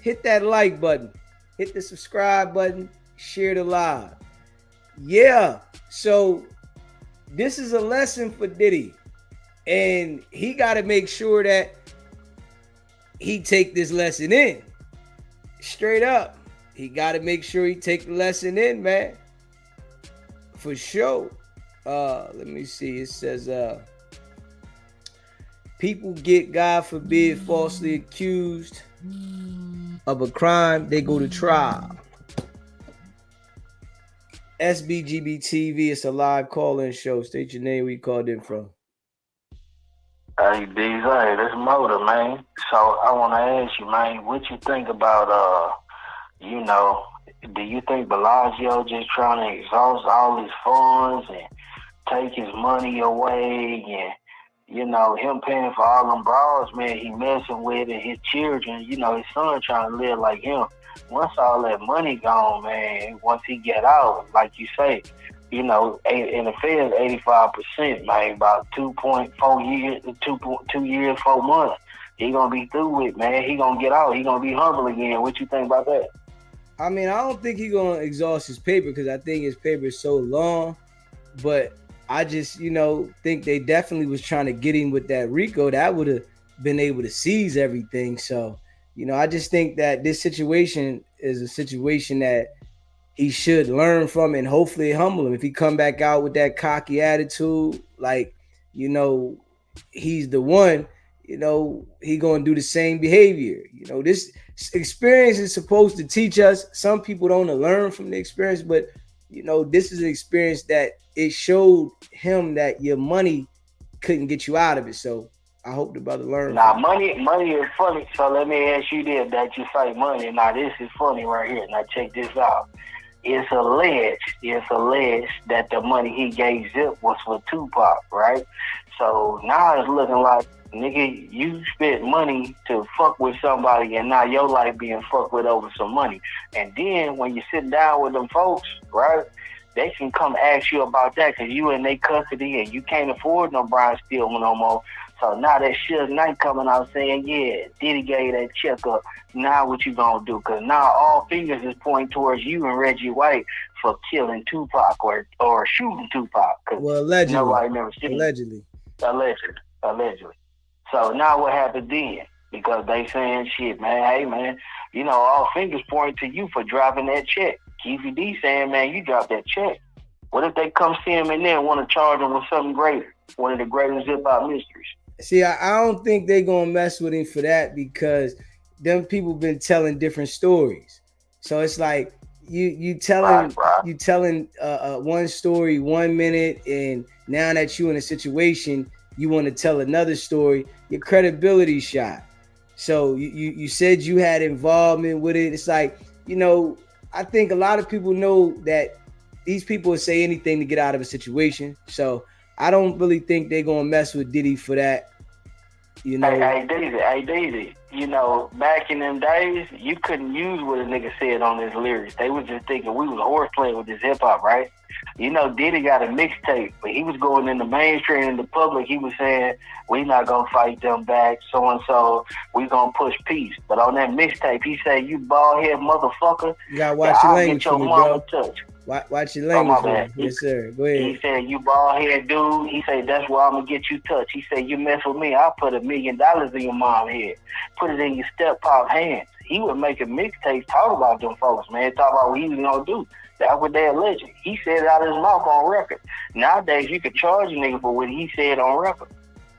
hit that like button. Hit the subscribe button. Share the live. Yeah. So this is a lesson for Diddy. And he got to make sure that he take this lesson in. Straight up. He got to make sure he take the lesson in, man. For sure. Let me see. It says, people get, God forbid, falsely accused of a crime, they go to trial. SBGBTV, it's a live call-in show. State your name, where you called in from. Hey, DJ, this Motor, man. So I want to ask you, man, what you think about, do you think Bellagio just trying to exhaust all his funds and take his money away, and him paying for all them bras, man, he messing with, and his children, his son trying to live like him. Once all that money gone, man, once he get out, like you say, in the Fed, 85%, man, about 2.4 years, 2 years, 4 months, he gonna be through with, man. He gonna get out. He gonna be humble again. What you think about that? I mean, I don't think he gonna exhaust his paper, because I think his paper is so long, but I just, think they definitely was trying to get him with that RICO. That would have been able to seize everything. So, I just think that this situation is a situation that he should learn from and hopefully humble him. If he come back out with that cocky attitude, like, he's the one, he going to do the same behavior. This experience is supposed to teach us. Some people don't learn from the experience, but, this is an experience that it showed him that your money couldn't get you out of it. So I hope the brother learned. Now, money is funny. So let me ask you this, that you say money. Now, this is funny right here. Now, check this out. It's alleged that the money he gave Zip was for Tupac, right? So now it's looking like, nigga, you spent money to fuck with somebody, and now your life being fucked with over some money. And then when you sit down with them folks, right, they can come ask you about that, because you in their custody and you can't afford no Brian Steele no more. So now that Suge Knight coming out saying, yeah, Diddy gave that check up. Now what you gonna do? Because now all fingers is pointing towards you and Reggie White for killing Tupac or shooting Tupac. Well, allegedly. Nobody never seen Allegedly. Allegedly. So now what happened then? because they saying shit, man. Hey, man, you know, all fingers point to you for dropping that check. Keefy D saying, man, you dropped that check. What if they come see him in there and want to charge him with something greater? One of the greatest hip-hop mysteries. See, I don't think they're going to mess with him for that because them people been telling different stories. So it's like you telling one story 1 minute, and now that you in a situation, you want to tell another story, your credibility shot. So you said you had involvement with it. It's like, you know, I think a lot of people know that these people will say anything to get out of a situation. So I don't really think they're gonna mess with Diddy for that. You know. Hey Daisy. You know, back in them days, you couldn't use what a nigga said on his lyrics. They was just thinking we was horseplay with this hip hop, right? You know, Diddy got a mixtape, but he was going in the mainstream, in the public. He was saying, we not going to fight them back, so-and-so. We going to push peace. But on that mixtape, he said, you bald-head motherfucker. You got to watch your language for me, bro. Touch. Watch your language. Yes, sir. Go ahead. He said, you bald-head dude. He said, that's where I'm going to get you touched. He said, you mess with me, I'll put $1 million in your mom's head. Put it in your step-pop hands. He would make a mixtape talk about them folks, man. Talk about what he was going to do. That's what they alleged. He said it out of his mouth on record. Nowadays, you could charge a nigga for what he said on record.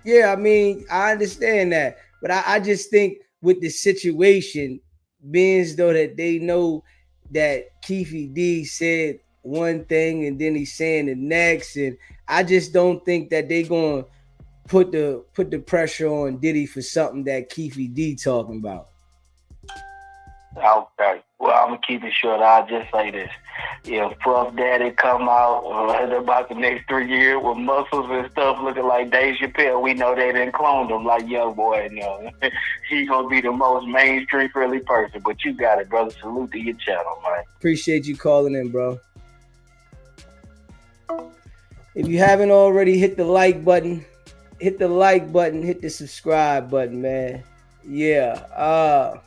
Yeah, I mean, I understand that. But I just think with the situation, being as though that they know that Keefy D said one thing and then he's saying the next, and I just don't think that they gonna put the pressure on Diddy for something that Keefy D talking about. Okay. Well, I'm gonna keep it short. I'll just say this. If Puff Daddy come out in about the next 3 years with muscles and stuff looking like Dave Chappelle, we know they didn't clone him like Young Boy. You know, he gonna be the most mainstream friendly person. But you got it, brother. Salute to your channel, man. Appreciate you calling in, bro. If you haven't already, hit the like button. Hit the like button. Hit the subscribe button, man. Yeah.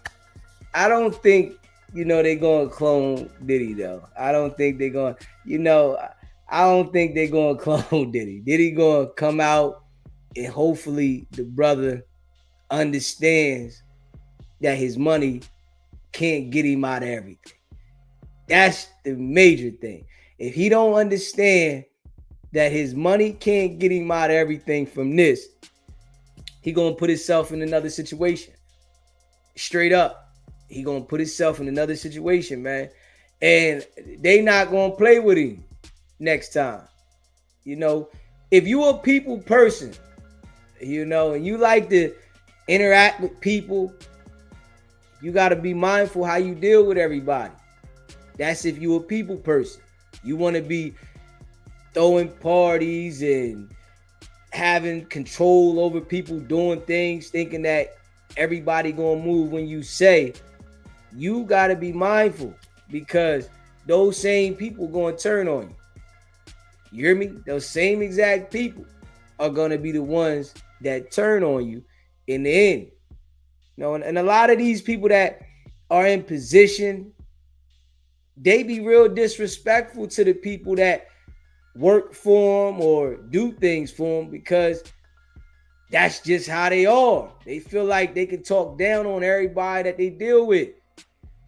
I don't think, you know, they're going to clone Diddy, though. I don't think they're going to, you know, I don't think they're going to clone Diddy. Diddy going to come out and hopefully the brother understands that his money can't get him out of everything. That's the major thing. If he don't understand that his money can't get him out of everything from this, he going to put himself in another situation. Straight up. He gonna put himself in another situation, man. And they not gonna play with him next time. You know, if you a people person, you know, and you like to interact with people, you gotta be mindful how you deal with everybody. That's if you a people person. You wanna be throwing parties and having control over people doing things, thinking that everybody gonna move when you say. You got to be mindful because those same people going to turn on you. You hear me? Those same exact people are going to be the ones that turn on you in the end. You know, and a lot of these people that are in position, they be real disrespectful to the people that work for them or do things for them because that's just how they are. They feel like they can talk down on everybody that they deal with.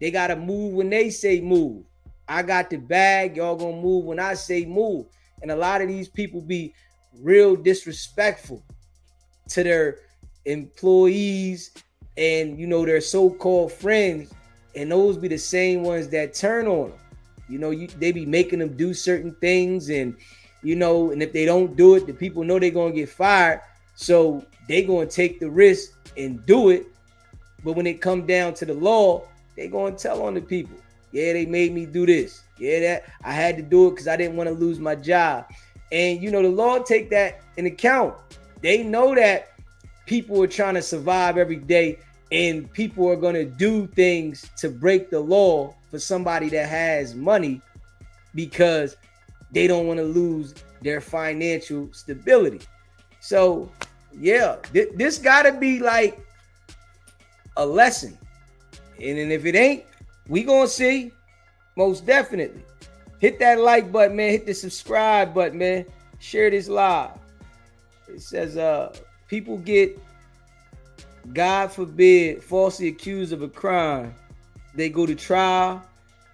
They got to move when they say move. I got the bag. Y'all going to move when I say move. And a lot of these people be real disrespectful to their employees and, you know, their so-called friends. And those be the same ones that turn on them. You know, they be making them do certain things. And, you know, and if they don't do it, the people know they're going to get fired. So they going to take the risk and do it. But when it come down to the law, they going to tell on the people. Yeah, they made me do this. Yeah, that I had to do it because I didn't want to lose my job. And, you know, the law take that in account. They know that people are trying to survive every day and people are going to do things to break the law for somebody that has money because they don't want to lose their financial stability. So, yeah, this got to be like a lesson. And if it ain't, we gonna see. Most definitely. Hit that like button, man. Hit the subscribe button, man. Share this live. It says people get God forbid, falsely accused of a crime. They go to trial.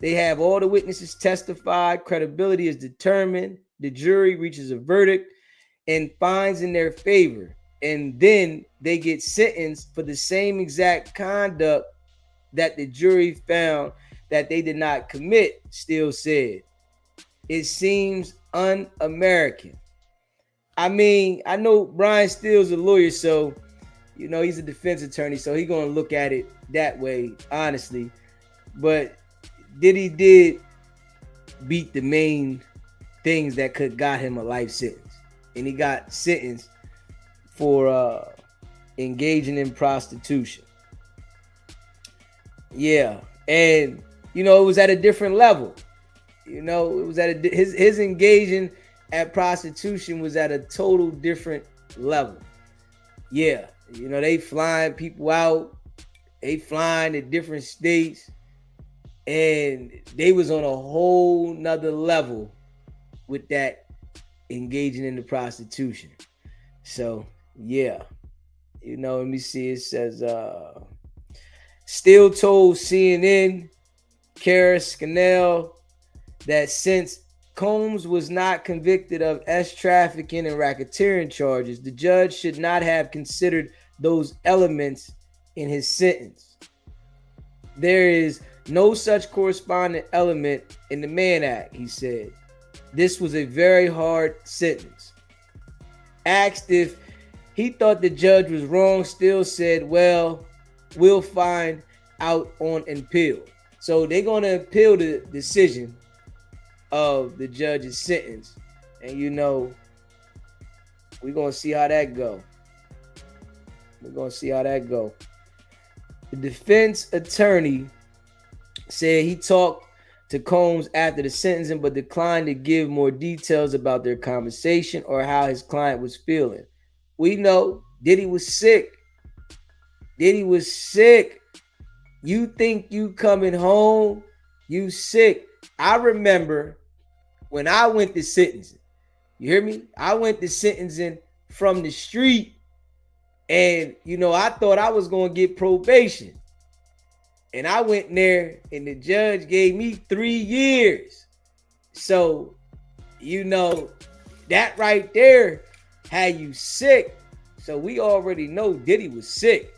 They have all the witnesses testify. Credibility is determined. The jury reaches a verdict and finds in their favor. And then they get sentenced for the same exact conduct that the jury found that they did not commit. Still said, it seems un-American. I mean, I know Brian Steele's a lawyer, so he's a defense attorney, so he's gonna look at it that way, honestly. But Diddy did beat the main things that could got him a life sentence, and he got sentenced for engaging in prostitution. Yeah, and it was at a different level. It was at his engaging at prostitution was at a total different level. Yeah, they flying people out, they flying to different states, and they was on a whole nother level with that engaging in the prostitution. So yeah, let me see. It says Steele told CNN Kara Scannell that since Combs was not convicted of trafficking and racketeering charges, the judge should not have considered those elements in his sentence. There is no such corresponding element in the Mann Act, he said. This was a very hard sentence. Asked if he thought the judge was wrong, Steele said, well, we'll find out on appeal. So they're going to appeal the decision of the judge's sentence, and we're gonna see how that go. The defense attorney said he talked to Combs after the sentencing, but declined to give more details about their conversation or how his client was feeling. We know Diddy was sick. You think you coming home, you sick. I remember when I went to sentencing. You hear me? I went to sentencing from the street, and I thought I was gonna get probation. And I went there, and the judge gave me 3 years. So, that right there had you sick. So we already know Diddy was sick.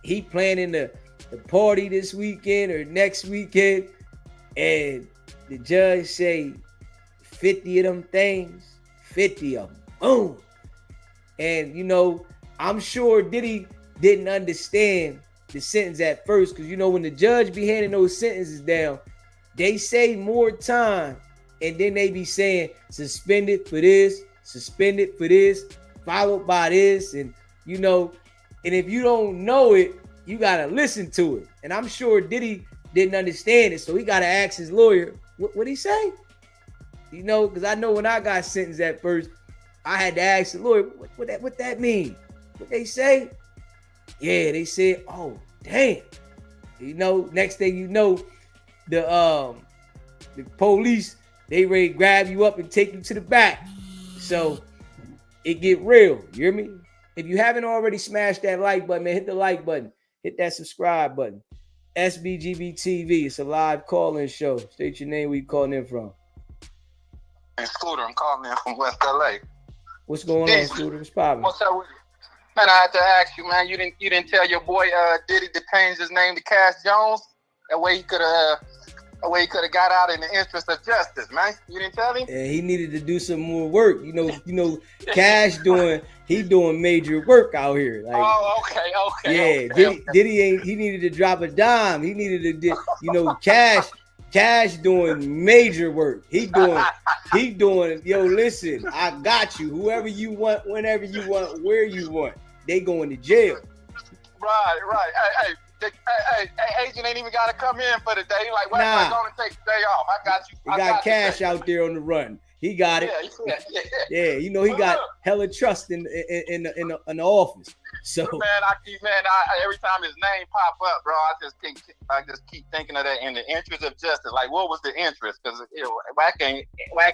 He planning the party this weekend or next weekend, and the judge say 50 of them things, 50 of them, boom. And I'm sure Diddy didn't understand the sentence at first, because when the judge be handing those sentences down, they say more time, and then they be saying suspended for this, followed by this, and and if you don't know it, you gotta listen to it. And I'm sure Diddy didn't understand it, so he gotta ask his lawyer, what he say? Because I know when I got sentenced at first, I had to ask the lawyer, what that mean? What they say? Yeah, they said, oh damn. Next thing you know, the police, they ready to grab you up and take you to the back. So it get real. You hear me? If you haven't already smashed that like button, man, hit the like button. Hit that subscribe button. SBGBTV. It's a live call-in show. State your name, where you calling in from. Hey, Scooter, I'm calling in from West LA. What's going on, Scooter? What's poppin'? What's up with you? Man, I had to ask you, man. You didn't tell your boy Diddy to change his name to Cash Jones. That way he could have got out in the interest of justice, man. You didn't tell him? And he needed to do some more work. Cash doing major work out here. Like, oh, okay. Yeah, Diddy he needed to drop a dime. He needed to do, Cash doing major work. He doing, yo, listen, I got you. Whoever you want, whenever you want, where you want. They going to jail. Right. Hey, agent ain't even got to come in for the day. Like, why am I going to take the day off? I got you. He got Cash out there on the run. He got it. Yeah. He got hella trust in the office. So man, every time his name pop up, bro, I just keep thinking of that in the interest of justice. Like, what was the interest? Because Wack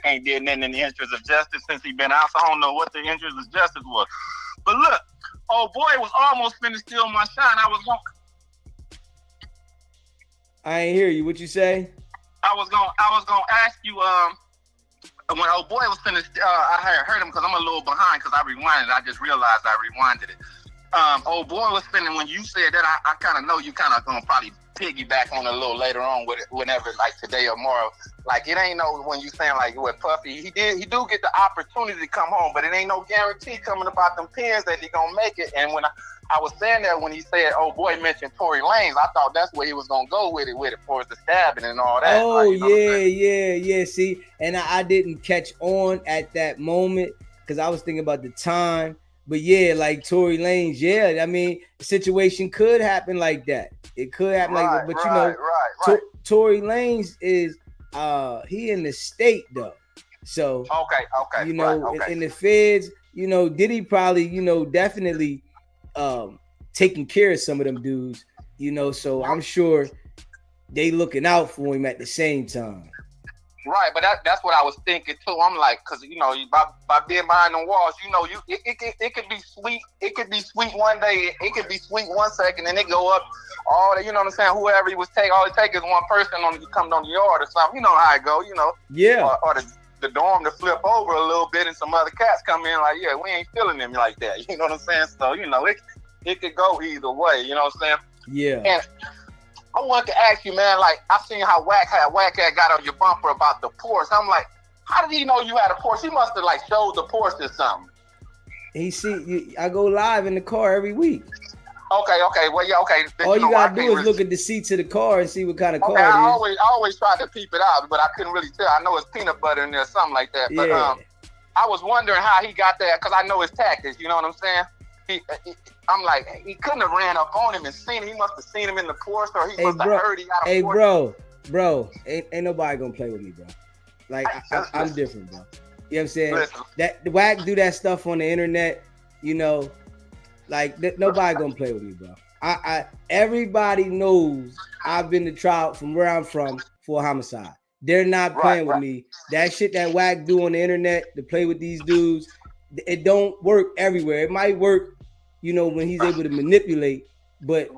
ain't did nothing in the interest of justice since he been out. So I don't know what the interest of justice was. But look, old boy was almost finna steal my shine. I ain't hear you. What you say? I was gonna ask you when old boy was finna. I heard him because I'm a little behind because I rewinded. I just realized I rewinded it. Old boy was finna when you said that. I kind of know you kind of gonna probably piggyback on it a little later on with it, whenever like today or tomorrow. Like it ain't no when you saying like with Puffy, he do get the opportunity to come home, but it ain't no guarantee coming about them pins that he gonna make it. And when I was saying that when he said, "Oh boy," mentioned Tory Lanez, I thought that's where he was gonna go with it for the stabbing and all that. Oh, like, yeah. See, and I didn't catch on at that moment because I was thinking about the time. But yeah, like Tory Lanez, yeah. I mean, the situation could happen like that. It could happen like that. But you know, Tory Lanez is he in the state though. So okay. You know, in the feds, you know, Diddy probably, you know, definitely taking care of some of them dudes, you know, so I'm sure they looking out for him at the same time. Right, but that's what I was thinking too. I'm like, because you know, by being behind the walls, you know, it could be sweet. It could be sweet one day. It could be sweet one second, and it go up all the, you know what I'm saying? Whoever he was taking, all it take is one person coming on the yard or something. You know how it go, you know? Yeah. Or the dorm to flip over a little bit, and some other cats come in like, yeah, we ain't feeling them like that. You know what I'm saying? So you know, it could go either way. You know what I'm saying? Yeah. And I wanted to ask you, man, like, I seen how Wack had got on your bumper about the Porsche. I'm like, how did he know you had a Porsche? He must have, like, showed the Porsche or something. I go live in the car every week. Okay. Well, yeah, okay. All you gotta do is look at the seats of the car and see what kind of car it is. I always try to peep it out, but I couldn't really tell. I know it's peanut butter in there, something like that. But I was wondering how he got there, because I know his tactics, you know what I'm saying? I'm like, he couldn't have ran up on him and seen him. He must have seen him in the Porsche, or he must have heard he got a Porsche. Bro, ain't nobody gonna play with me, bro. Like, I'm different, bro. You know what I'm saying? Listen. That the Wack do that stuff on the internet, you know, like nobody gonna play with me, bro. Everybody knows I've been to trial from where I'm from for homicide. They're not playing with me. That shit that Wack do on the internet to play with these dudes, it don't work everywhere. It might work, you know, when he's able to manipulate, but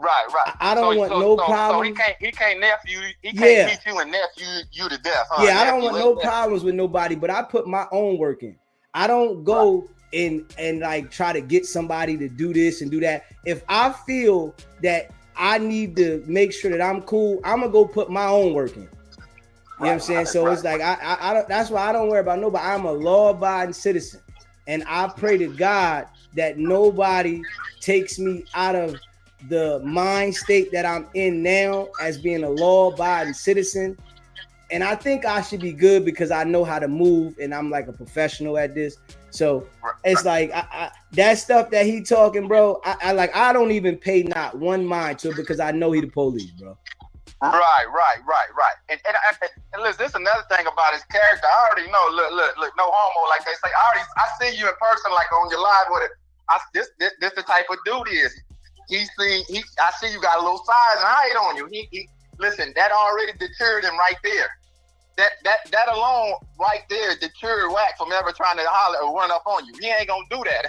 I don't want no problem. So he can't nephew, he can't beat you and nephew you to death. Huh? Yeah, I don't want no problems with nobody, but I put my own work in. I don't go and like try to get somebody to do this and do that. If I feel that I need to make sure that I'm cool, I'm gonna go put my own work in. You know what I'm saying? So it's like I don't, that's why I don't worry about nobody. I'm a law-abiding citizen. And I pray to God that nobody takes me out of the mind state that I'm in now as being a law-abiding citizen. And I think I should be good because I know how to move and I'm like a professional at this. So it's like that stuff that he talking, bro. I don't even pay not one mind to it because I know he the police, bro. Right. And listen, this is another thing about his character. I already know. Look, no homo, like they say. I see you in person, like on your live with it. This the type of dude he is. I see you got a little size and height on you. He listen, that already deterred him right there. That alone right there deterred Wack from ever trying to holler or run up on you. He ain't gonna do that.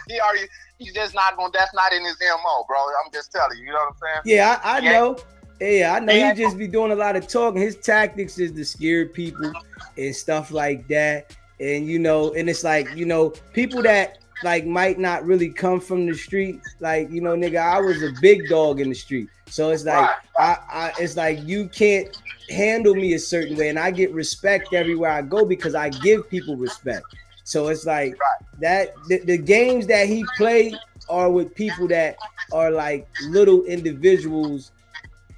He's just not gonna. That's not in his MO, bro. I'm just telling you. You know what I'm saying? Yeah, I know. Yeah, I know he just be doing a lot of talking. His tactics is to scare people and stuff like that. And, you know, and it's like, you know, people that like might not really come from the street. Like, you know, nigga, I was a big dog in the street. So it's like, it's like you can't handle me a certain way. And I get respect everywhere I go because I give people respect. So it's like that the games that he play are with people that are like little individuals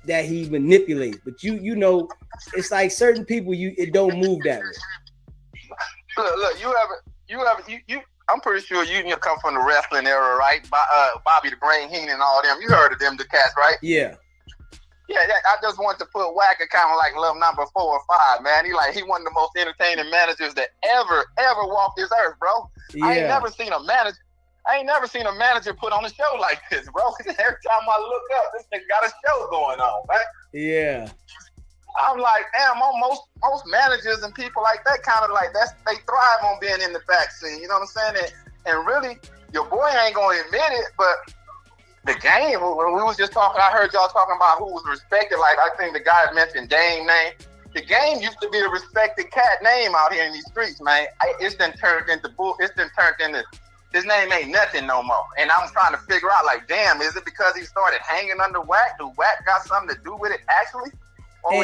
that he manipulates, but you know, it's like certain people it don't move that way. Look, you I'm pretty sure you come from the wrestling era, right? Bobby the Brain Heenan and all them. You heard of them, the cats, right? Yeah. Yeah, I just want to put Wack kind of like little number 4 or 5, man. He one of the most entertaining managers that ever walked this earth, bro. Yeah. I ain't never seen a manager put on a show like this, bro. Every time I look up, this nigga got a show going on, man. Yeah. I'm like, damn, most managers and people like that kind of like they thrive on being in the back scene. You know what I'm saying? And really, your boy ain't gonna admit it, but The game, when we was just talking, I heard y'all talking about who was respected. Like, I think the guy mentioned Dame name. The game used to be a respected cat name out here in these streets, man. It's been turned into his name ain't nothing no more. And I'm trying to figure out, like, damn, is it because he started hanging under Wack? Do Wack got something to do with it actually? Or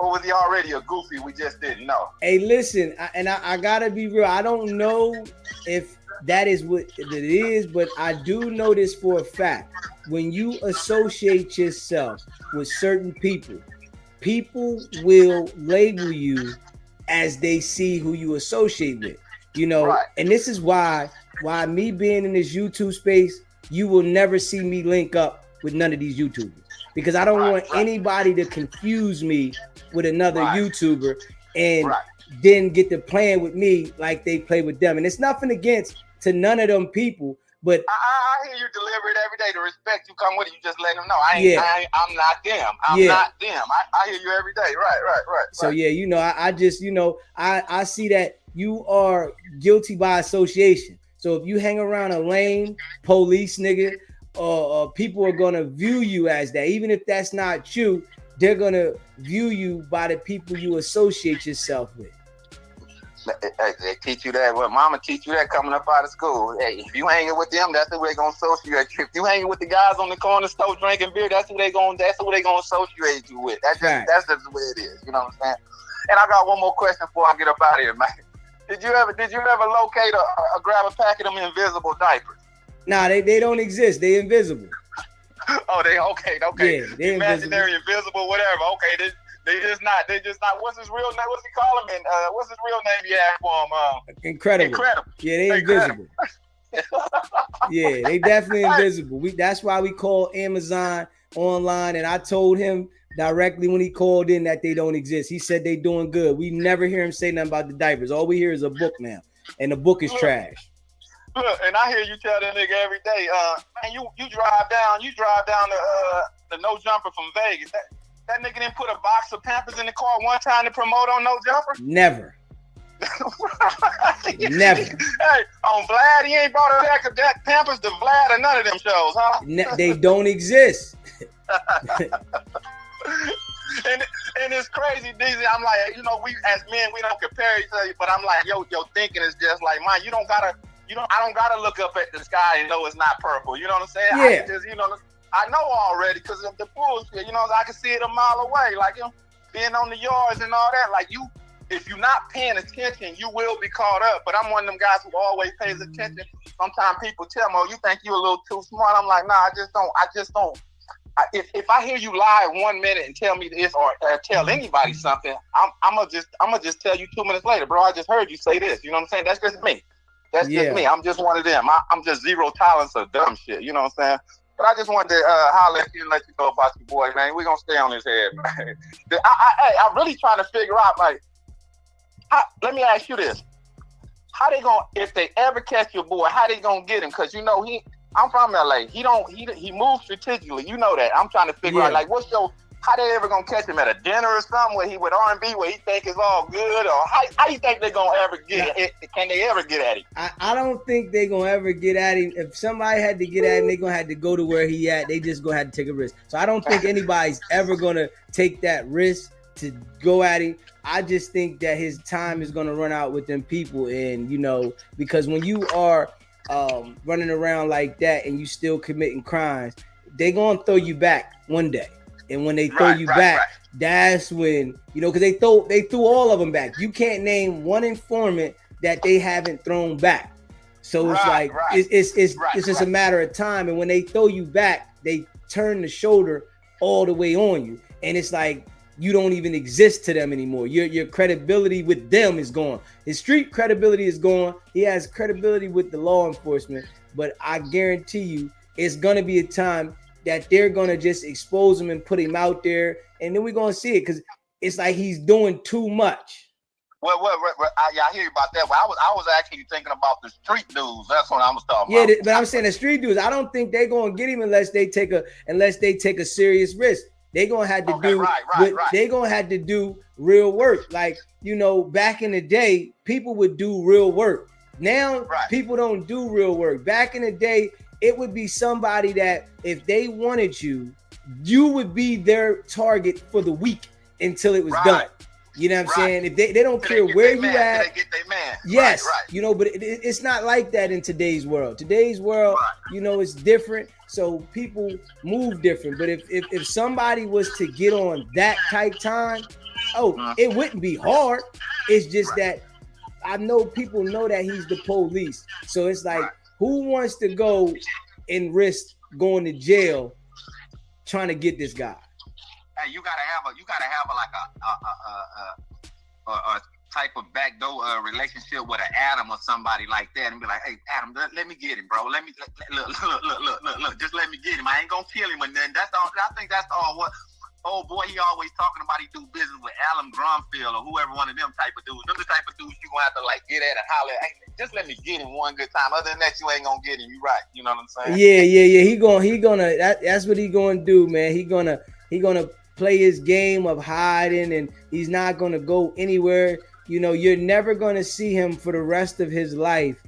was he already a goofy we just didn't know? Hey, listen, I gotta be real. I don't know if that is what it is, but I do know this for a fact. When you associate yourself with certain people, people will label you as they see who you associate with, you know. Right. And this is why me being in this YouTube space, you will never see me link up with none of these YouTubers, because I don't want anybody to confuse me with another YouTuber and then get to playing with me like they play with them. And it's nothing against to none of them people, but I hear you deliver it every day. The respect you come with it, you just let them know. I'm not them. I'm not them. I hear you every day. Right. So yeah, you know, I just, you know, I see that you are guilty by association. So if you hang around a lame police nigga, people are gonna view you as that. Even if that's not you, they're gonna view you by the people you associate yourself with. They teach you that. Well, mama teach you that coming up out of school. Hey, if you hanging with them, that's who they gonna associate. If you hanging with the guys on the corner store drinking beer, that's who they gonna associate you with. That's just the way it is. You know what I'm saying? And I got one more question before I get up out of here, man. Did you ever locate grab a packet of them invisible diapers? Nah, they don't exist. They invisible. Oh, they okay. Yeah, they imaginary, invisible, whatever. Okay, they just not. What's his real name? What's he call him? And what's his real name? You had for him? Incredible. Yeah, they invisible. Yeah, they definitely invisible. That's why we call Amazon online. And I told him directly when he called in that they don't exist. He said they doing good. We never hear him say nothing about the diapers. All we hear is a book now, and the book is trash. Look, and I hear you tell that nigga every day, man, you drive down the No Jumper from Vegas. That nigga didn't put a box of Pampers in the car one time to promote on No Jumper? Never. Never. Hey, on Vlad, he ain't brought a pack of that Pampers to Vlad or none of them shows, huh? They don't exist. And it's crazy, Dizzy. I'm like, you know, we as men, we don't compare each other, but I'm like, your thinking is just like mine. I don't gotta look up at the sky and know it's not purple. You know what I'm saying? Yeah. I can just, I know already because of the bullshit. I can see it a mile away. Like, being on the yards and all that. Like, if you're not paying attention, you will be caught up. But I'm one of them guys who always pays attention. Sometimes people tell me, "Oh, you think you're a little too smart?" I'm like, nah, I just don't. If I hear you lie 1 minute and tell me this or tell anybody something, I'm gonna just tell you 2 minutes later, bro. I just heard you say this. You know what I'm saying? That's just me. That's just me. I'm just one of them. I'm just zero tolerance of dumb shit. You know what I'm saying? But I just wanted to holler at you and let you know about your boy, man. We're going to stay on his head, man. I'm really trying to figure out, like, let me ask you this. How they going to, if they ever catch your boy, how they going to get him? Because, I'm from LA. He moves strategically. You know that. I'm trying to figure out, like, how they ever gonna catch him at a dinner or something where he with R&B where he think it's all good, or how you think they gonna ever get it? Can they ever get at him? I don't think they gonna ever get at him. If somebody had to get at him, they gonna have to go to where he at. They just gonna have to take a risk. So I don't think anybody's ever gonna take that risk to go at him. I just think that his time is gonna run out with them people, and because when you are running around like that and you still committing crimes, they gonna throw you back one day. And when they throw you back, that's when, because they threw all of them back. You can't name one informant that they haven't thrown back. So it's it's just a matter of time. And when they throw you back, they turn the shoulder all the way on you. And it's like you don't even exist to them anymore. Your credibility with them is gone. His street credibility is gone. He has credibility with the law enforcement. But I guarantee you, it's going to be a time that they're going to just expose him and put him out there. And then we're going to see it because it's like he's doing too much. Well, I hear you about that. Well, I was actually thinking about the street dudes. That's what I was talking about. Yeah, but I'm saying the street dudes, I don't think they're going to get him unless they take a serious risk. They're going to have to they're going to have to do real work. Like, back in the day, people would do real work. Now, people don't do real work. Back in the day, it would be somebody that if they wanted you, you would be their target for the week until it was done. You know what I'm saying? If they don't care where you at, they get their man. yes, you know, but it's not like that in today's world. Today's world, you know, it's different. So people move different. But if somebody was to get on that type time, it wouldn't be hard. It's just that I know people know that he's the police. So it's like, who wants to go and risk going to jail trying to get this guy? Hey, you gotta have a type of backdoor relationship with an Adam or somebody like that, and be like, hey, Adam, let me get him, bro. Look, just let me get him. I ain't gonna kill him, and then that's all. I think that's all. What old boy, he always talking about. He do business with Alan Grunfield or whoever, one of them type of dudes. Them the type of dudes you gonna have to like get at and holler. Hey, just let me get him one good time. Other than that, you ain't gonna get him. You right? You know what I'm saying? Yeah. He gonna. That's what he gonna do, man. He gonna play his game of hiding, and he's not gonna go anywhere. You know, you're never gonna see him for the rest of his life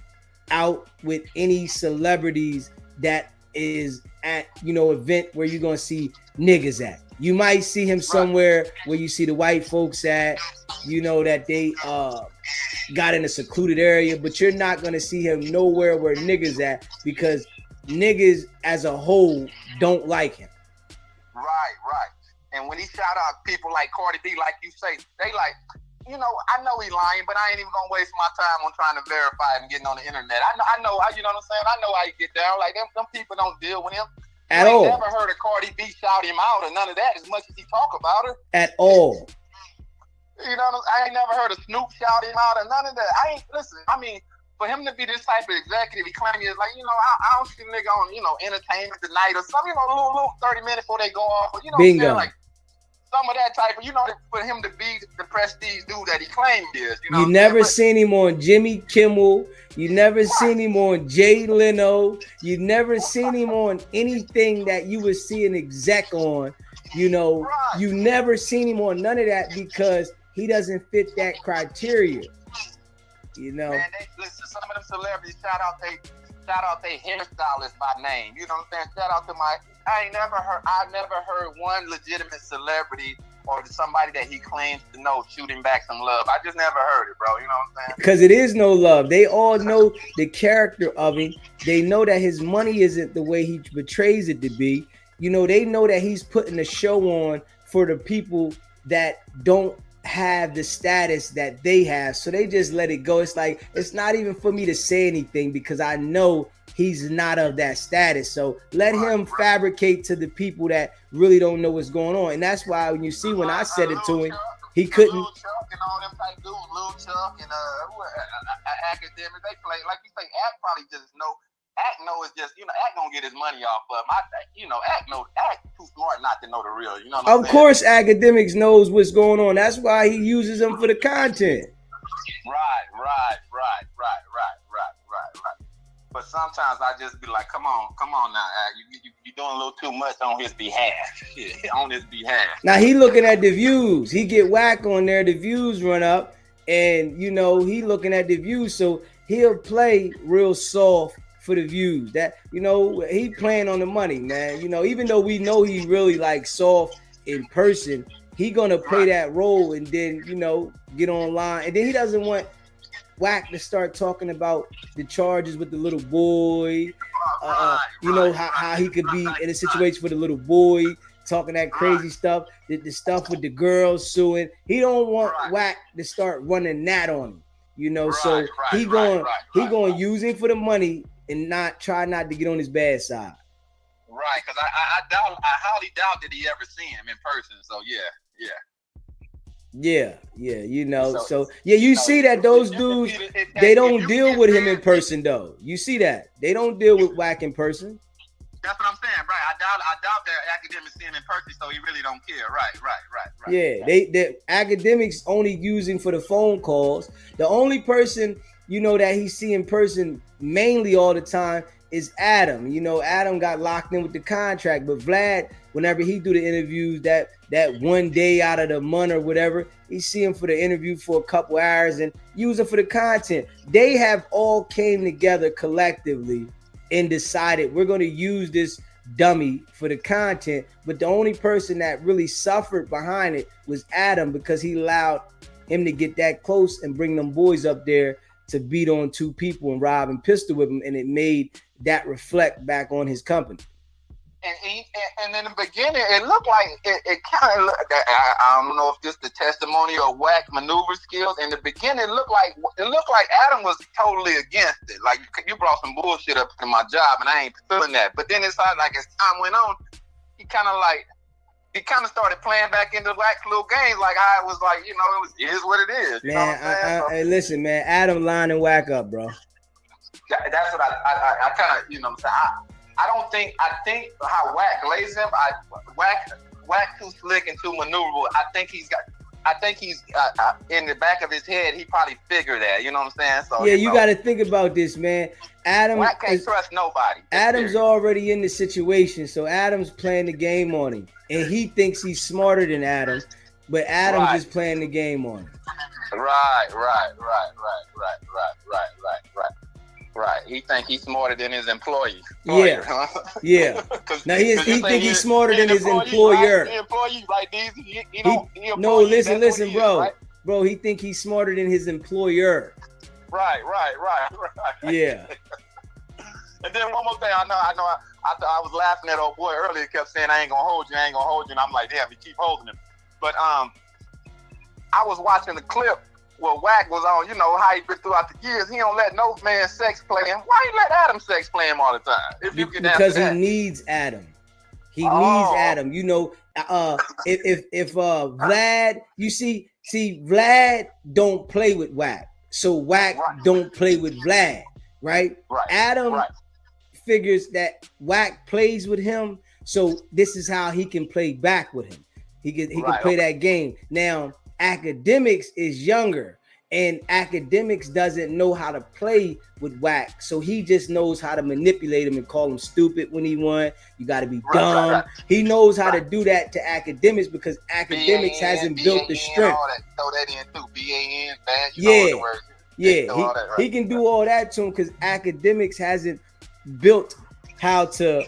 out with any celebrities that is at, you know, event where you're gonna see niggas at. You might see him somewhere where you see the white folks at, you know, that they got in a secluded area, but you're not gonna see him nowhere where niggas at, because niggas as a whole don't like him. Right. And when he shout out people like Cardi B, like you say, they like, you know, I know he lying, but I ain't even gonna waste my time on trying to verify it and getting on the internet. I know, you know what I'm saying? I know how he get down. Like them people don't deal with him at all. I never heard of Cardi B shout him out or none of that, as much as he talk about her. At all. You know, I ain't never heard of Snoop shout him out or none of that. Listen, I mean, for him to be this type of executive, he claims is like, you know, I don't see a nigga on, you know, Entertainment Tonight or something, you know, a little 30 minutes before they go off. But, you know, Bingo. Like some of that type of, you know, for him to be the prestige dude that he claimed is. You know, you never seen him on Jimmy Kimmel. You never seen him on Jay Leno. You never seen him on anything that you would see an exec on. You know, you never seen him on none of that because he doesn't fit that criteria. You know, man, listen, some of them celebrities shout out they hairstylist by name. You know what I'm saying? Shout out to I never heard one legitimate celebrity or somebody that he claims to know shooting back some love. I just never heard it, bro. You know what I'm saying? Because it is no love. They all know the character of him. They know that his money isn't the way he portrays it to be. You know, they know that he's putting a show on for the people that don't have the status that they have, so they just let it go. It's like, it's not even for me to say anything because I know he's not of that status. So let him fabricate to the people that really don't know what's going on. And that's why when you see when I said it to him, he couldn't. Lil Chuck and all them type dudes, Lil Chuck and academics, they play like you say. Act probably just know. Act know is just, you know, Act gonna get his money off of him. Act too smart not to know the real. You know what I'm saying? Of course, academics knows what's going on. That's why he uses them for the content. Right. But sometimes I just be like, come on now, Act. You're doing a little too much on his behalf. On his behalf. Now he looking at the views. He get whack on there. The views run up, and you know he looking at the views, so he'll play real soft for the views. That, you know, he playing on the money, man. You know, even though we know he really like soft in person, he gonna play that role and then, you know, get online. And then he doesn't want Whack to start talking about the charges with the little boy. You know how he could be in a situation for the little boy, talking that crazy stuff, the stuff with the girls suing. He don't want Whack to start running that on him. You know, so he gonna use him for the money and try not to get on his bad side. Right, because I highly doubt that he ever seen him in person. So yeah, you know. So you see that those dudes, they don't deal with him in person though. You see that they don't deal with Whack in person. That's what I'm saying, right? I doubt that academics see him in person, so he really don't care. Right. Yeah, the academics only using for the phone calls. The only person, you know, that he see in person mainly all the time is Adam. You know, Adam got locked in with the contract, but Vlad, whenever he do the interviews, that one day out of the month or whatever, he see him for the interview for a couple hours and use him for the content. They have all came together collectively and decided we're going to use this dummy for the content. But the only person that really suffered behind it was Adam, because he allowed him to get that close and bring them boys up there to beat on two people and rob and pistol with him, and it made that reflect back on his company. And in the beginning, it looked like it kind of. I don't know if this the testimony or whack maneuver skills. In the beginning, it looked like Adam was totally against it. Like, you brought some bullshit up to my job, and I ain't feeling that. But then it's like as time went on, he kind of started playing back into Whack's little games, like how it was like, it is what it is. You know what I'm saying? Hey, listen, man, Adam lining Whack up, bro. That's what I kind of, what I'm saying. I think how Whack lays him, Whack too slick and too maneuverable. I think he's in the back of his head, he probably figured that, you know what I'm saying? So yeah, you got to think about this, man. Adam Whack can't trust nobody. Adam's already in the situation, so Adam's playing the game on him, and he thinks he's smarter than Adam, but Adam's just playing the game on him. Right. He think he's smarter than his employee. Yeah. Now he think he's smarter than his employer. The employee, right? Listen, bro. Right? Bro, he think he's smarter than his employer. Right. Yeah. And then one more thing, I was laughing at old boy earlier. Kept saying, "I ain't gonna hold you," and I'm like, "Damn, he keep holding him." But I was watching the clip where Whack was on, how he been throughout the years. He don't let no man sex play him. Why you let Adam sex play him all the time? Because he needs Adam. He needs Adam. If Vlad, you see, Vlad don't play with Whack, so Whack don't play with Vlad, right? Adam figures that Whack plays with him, so this is how he can play back with him. He can play that game. Now, Academics is younger, and Academics doesn't know how to play with Whack, so he just knows how to manipulate him and call him stupid when he won. You got to be dumb. He knows how to do that to Academics because Academics hasn't built the strength. Throw that in too. B-A-N, man. He can do all that to him because Academics hasn't built how to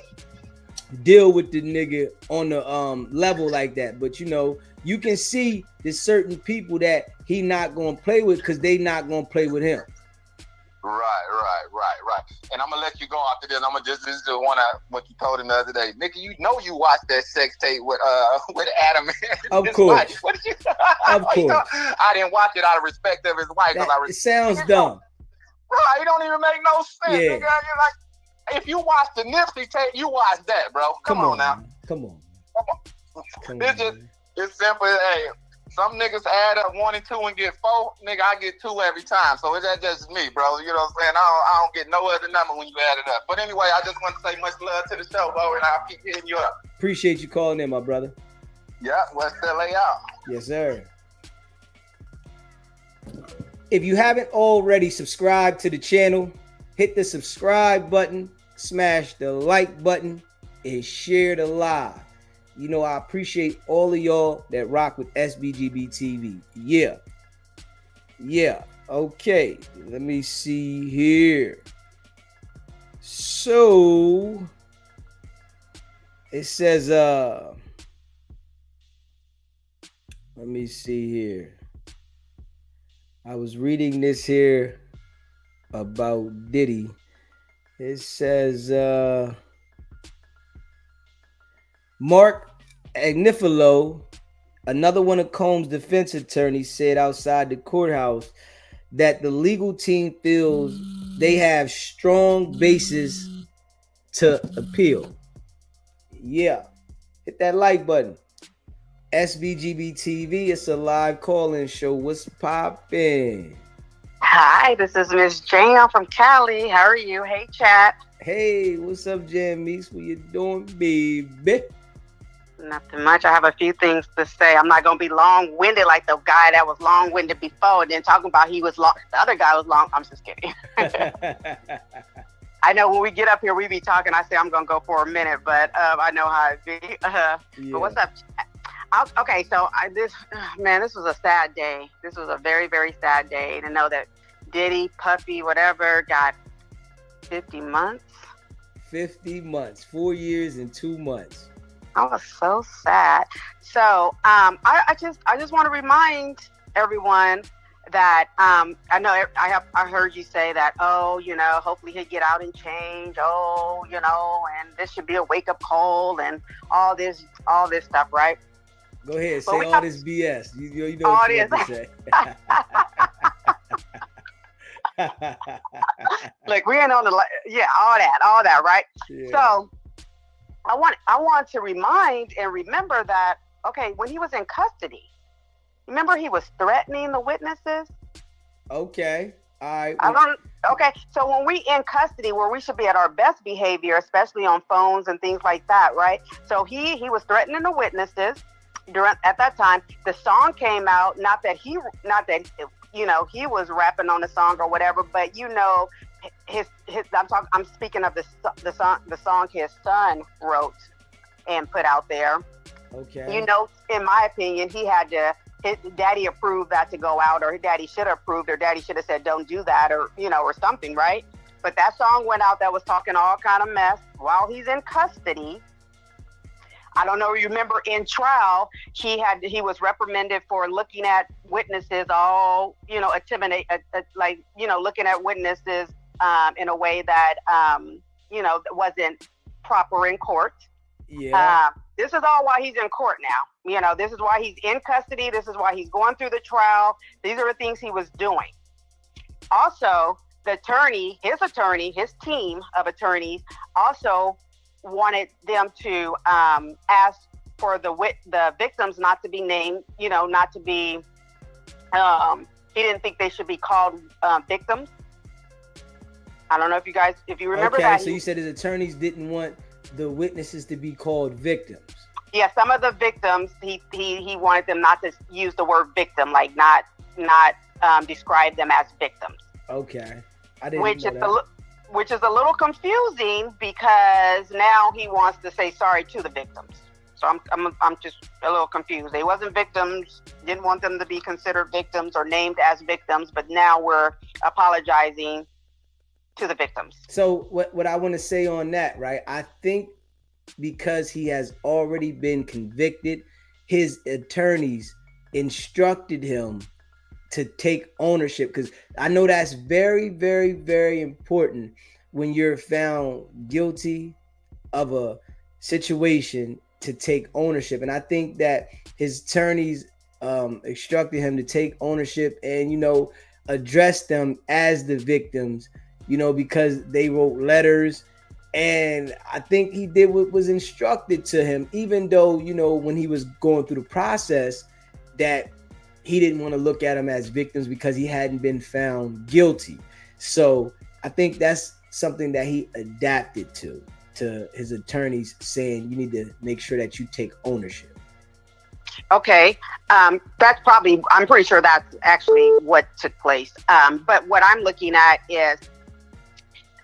deal with the nigga on the level like that. But you can see there's certain people that he not gonna play with because they not gonna play with him. Right. And I'm gonna let you go after this. I'm gonna this is the one what you told him the other day, nigga. You watched that sex tape with Adam. Of course. What did you? Of course. I didn't watch it out of respect of his wife. It sounds dumb. Right, it don't even make no sense. Yeah. Nigga. You're like, if you watch the Nipsey tape, you watch that, bro. Come on now. Come on. It's simple. Hey, some niggas add up 1 and 2 and get 4. Nigga, I get 2 every time. So that's just me, bro. You know what I'm saying? I don't get no other number when you add it up. But anyway, I just want to say much love to the show, bro, and I'll keep hitting you up. Appreciate you calling in, my brother. Yeah, West LA out. Yes, sir. If you haven't already subscribed to the channel, hit the subscribe button, smash the like button, and share the live. I appreciate all of y'all that rock with SBGBTV. Yeah. Okay. Let me see here. So it says, let me see here. I was reading this here about Diddy. It says, Mark Agnifilo, another one of Combs' defense attorneys, said outside the courthouse that the legal team feels they have strong basis to appeal. Yeah, hit that like button. SBGBTV, it's a live call-in show. What's poppin'? Hi, this is Miss Jane. I'm from Cali. How are you? Hey, chat. Hey, what's up, Jan Meeks? What you doing, baby? Nothing much. I have a few things to say. I'm not going to be long-winded like the guy that was long-winded before and then talking about he was long. The other guy was long. I'm just kidding. I know when we get up here, we be talking. I say I'm going to go for a minute, but I know how it be. But what's up? Okay, so this was a sad day. This was a very, very sad day to know that Diddy, Puffy, whatever, got 50 months. 50 months, 4 years and 2 months. I was so sad. So I just want to remind everyone that I know I heard you say that, oh, hopefully he'll get out and change. Oh, and this should be a wake up call and all this stuff, right? Go ahead, say all this BS. You know all what you this. want to say. Look, we ain't on the all that, right? Yeah. So I want to remind and remember that, okay, when he was in custody, remember he was threatening the witnesses? Okay. All right. Okay, so when we in custody, where we should be at our best behavior, especially on phones and things like that, right? So he was threatening the witnesses at that time. The song came out, not that he was rapping on the song or whatever, but I'm speaking of the song his son wrote and put out there. Okay. In my opinion, his daddy approved that to go out, or his daddy should have approved, or daddy should have said, don't do that, or something, right? But that song went out that was talking all kind of mess while he's in custody. I don't know. You remember in trial, he was reprimanded for looking at witnesses, all intimidate, looking at witnesses in a way that wasn't proper in court. Yeah. This is all why he's in court now. This is why he's in custody. This is why he's going through the trial. These are the things he was doing. Also, his team of attorneys also wanted them to ask for the victims not to be named, not to be, he didn't think they should be called victims. I don't know if you remember that. Okay, so you said his attorneys didn't want the witnesses to be called victims. Yeah, some of the victims, he wanted them not to use the word victim, like not describe them as victims. Okay, I didn't know that. Which is a little confusing, because now he wants to say sorry to the victims. So I'm just a little confused. They wasn't victims, didn't want them to be considered victims or named as victims, but now we're apologizing to the victims. So what I want to say on that, right? I think because he has already been convicted, his attorneys instructed him to take ownership, because I know that's very, very, very important when you're found guilty of a situation, to take ownership. And I think that his attorneys instructed him to take ownership and address them as the victims, because they wrote letters. And I think he did what was instructed to him, even though when he was going through the process, that he didn't want to look at them as victims because he hadn't been found guilty. So I think that's something that he adapted to his attorneys saying, you need to make sure that you take ownership. Okay. That's probably, I'm pretty sure that's actually what took place. But what I'm looking at is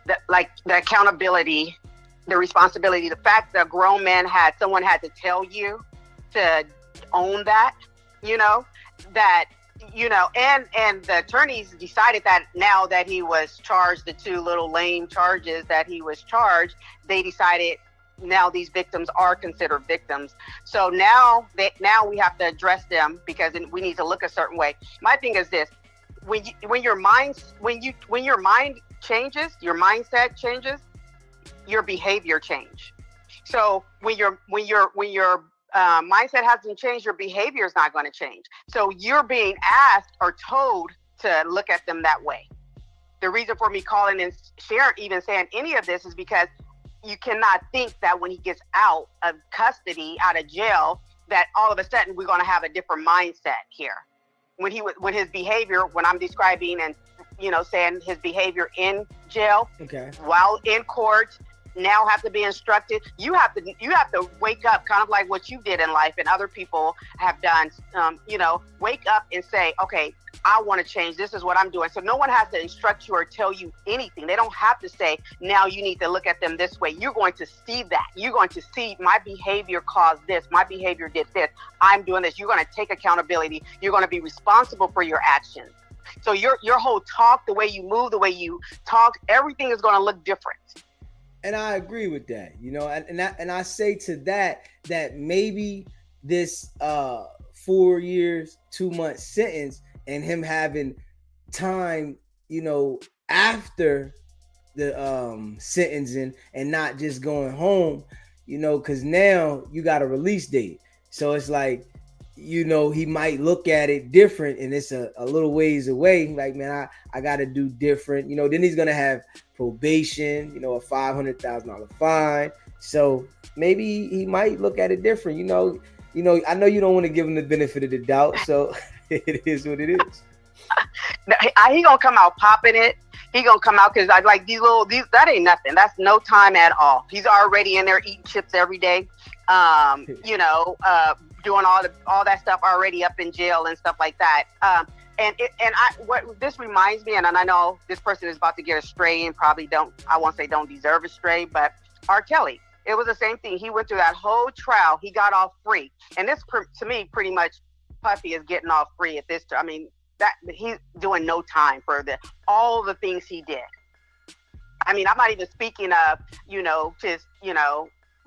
the accountability, the responsibility, the fact that a grown man someone had to tell you to own that, and the attorneys decided that now that he was charged, the two little lame charges that he was charged, they decided now these victims are considered victims. So now we have to address them, because we need to look a certain way. My thing is this: when your mind changes, your mindset changes, your behavior change. So when your mindset hasn't changed, your behavior is not going to change. So you're being asked or told to look at them that way. The reason for me calling and sharing, even saying any of this, is because you cannot think that when he gets out of custody, out of jail, that all of a sudden we're going to have a different mindset here. When his behavior, when I'm describing and saying his behavior in jail, okay, while in court, now have to be instructed. You have to wake up, kind of like what you did in life and other people have done. Wake up and say, okay, I want to change. This is what I'm doing. So no one has to instruct you or tell you anything. They don't have to say, now you need to look at them this way. You're going to see that. You're going to see my behavior caused this. My behavior did this. I'm doing this. You're going to take accountability. You're going to be responsible for your actions. So your whole talk, the way you move, the way you talk, everything is going to look different. And I agree with that, and I say to that maybe this 4 years, 2 month sentence and him having time, after the sentencing and not just going home, because now you got a release date. So it's like, he might look at it different and it's a little ways away. Like, man, I got to do different. Then he's going to have probation, a $500,000 fine. So maybe he might look at it different. I know you don't want to give him the benefit of the doubt. So it is what it is. He gonna come out popping it. He gonna come out because I like these that ain't nothing. That's no time at all. He's already in there eating chips every day. Doing all that stuff already up in jail and stuff like that. What this reminds me, and I know this person is about to get astray and probably I won't say don't deserve a stray, but R. Kelly, it was the same thing. He went through that whole trial. He got off free, and this to me pretty much Puffy is getting off free at this. I mean, that he's doing no time for all the things he did. I mean, I'm not even speaking of just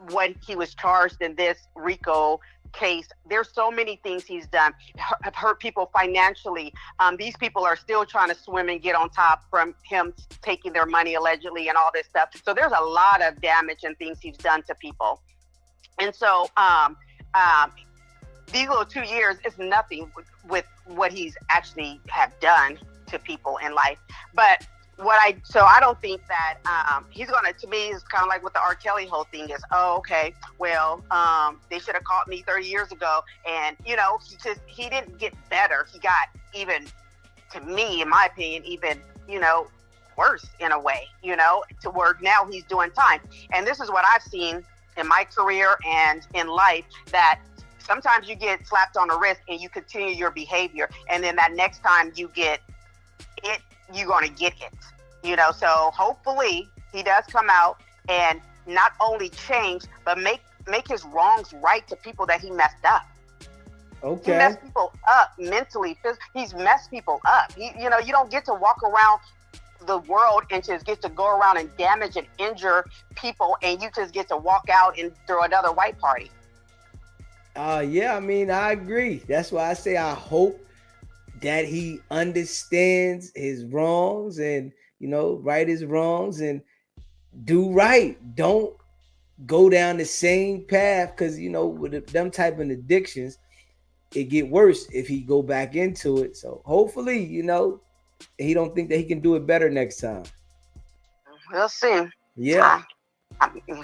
what he was charged in this RICO case. There's so many things he's done, have hurt people financially. These people are still trying to swim and get on top from him taking their money allegedly and all this stuff. So there's a lot of damage and things he's done to people. And so these little 2 years is nothing with what he's actually have done to people in life. But I don't think that he's gonna, to me, it's kind of like what the R. Kelly whole thing is. Oh, okay, well, they should have caught me 30 years ago, and he didn't get better. He got even, to me, in my opinion, even worse in a way. To where now he's doing time. And this is what I've seen in my career and in life, that sometimes you get slapped on the wrist and you continue your behavior, and then that next time you get it, you're going to get it, so hopefully he does come out and not only change, but make his wrongs right to people that he messed up. Okay. He messed people up mentally. He's messed people up. You don't get to walk around the world and just get to go around and damage and injure people, and you just get to walk out and throw another white party. Yeah, I mean, I agree. That's why I say I hope that he understands his wrongs and, right his wrongs and do right. Don't go down the same path, because, with them type of addictions, it get worse if he go back into it. So hopefully, he don't think that he can do it better next time. We'll see. Yeah.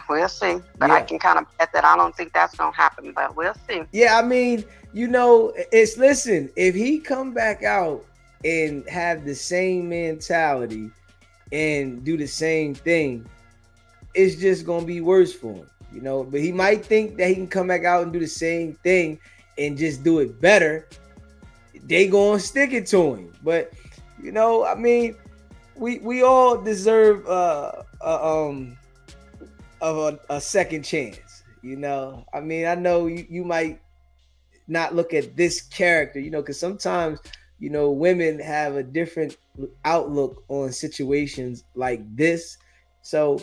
We'll see. But yeah. I can kind of bet that I don't think that's going to happen, but we'll see. Yeah, I mean, listen, if he come back out and have the same mentality and do the same thing, it's just going to be worse for him, But he might think that he can come back out and do the same thing and just do it better. They going to stick it to him. But, I mean, we all deserve a second chance, I mean, I know you might not look at this character, because sometimes, women have a different outlook on situations like this. So,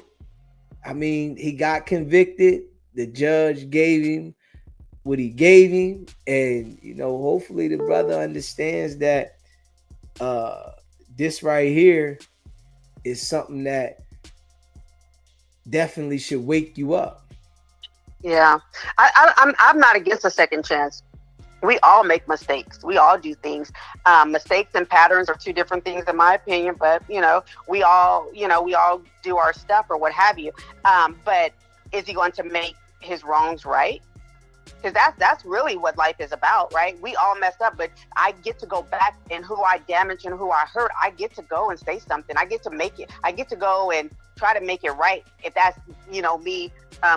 I mean, he got convicted. The judge gave him what he gave him. And, hopefully the brother understands that this right here is something that definitely should wake you up. Yeah, I'm not against a second chance. We all make mistakes. We all do things. Mistakes and patterns are two different things, in my opinion. But we all do our stuff or what have you. But is he going to make his wrongs right? Because that's really what life is about, right? We all messed up, but I get to go back, and who I damaged and who I hurt, I get to go and say something. I get to make it. I get to go and try to make it right. If that's me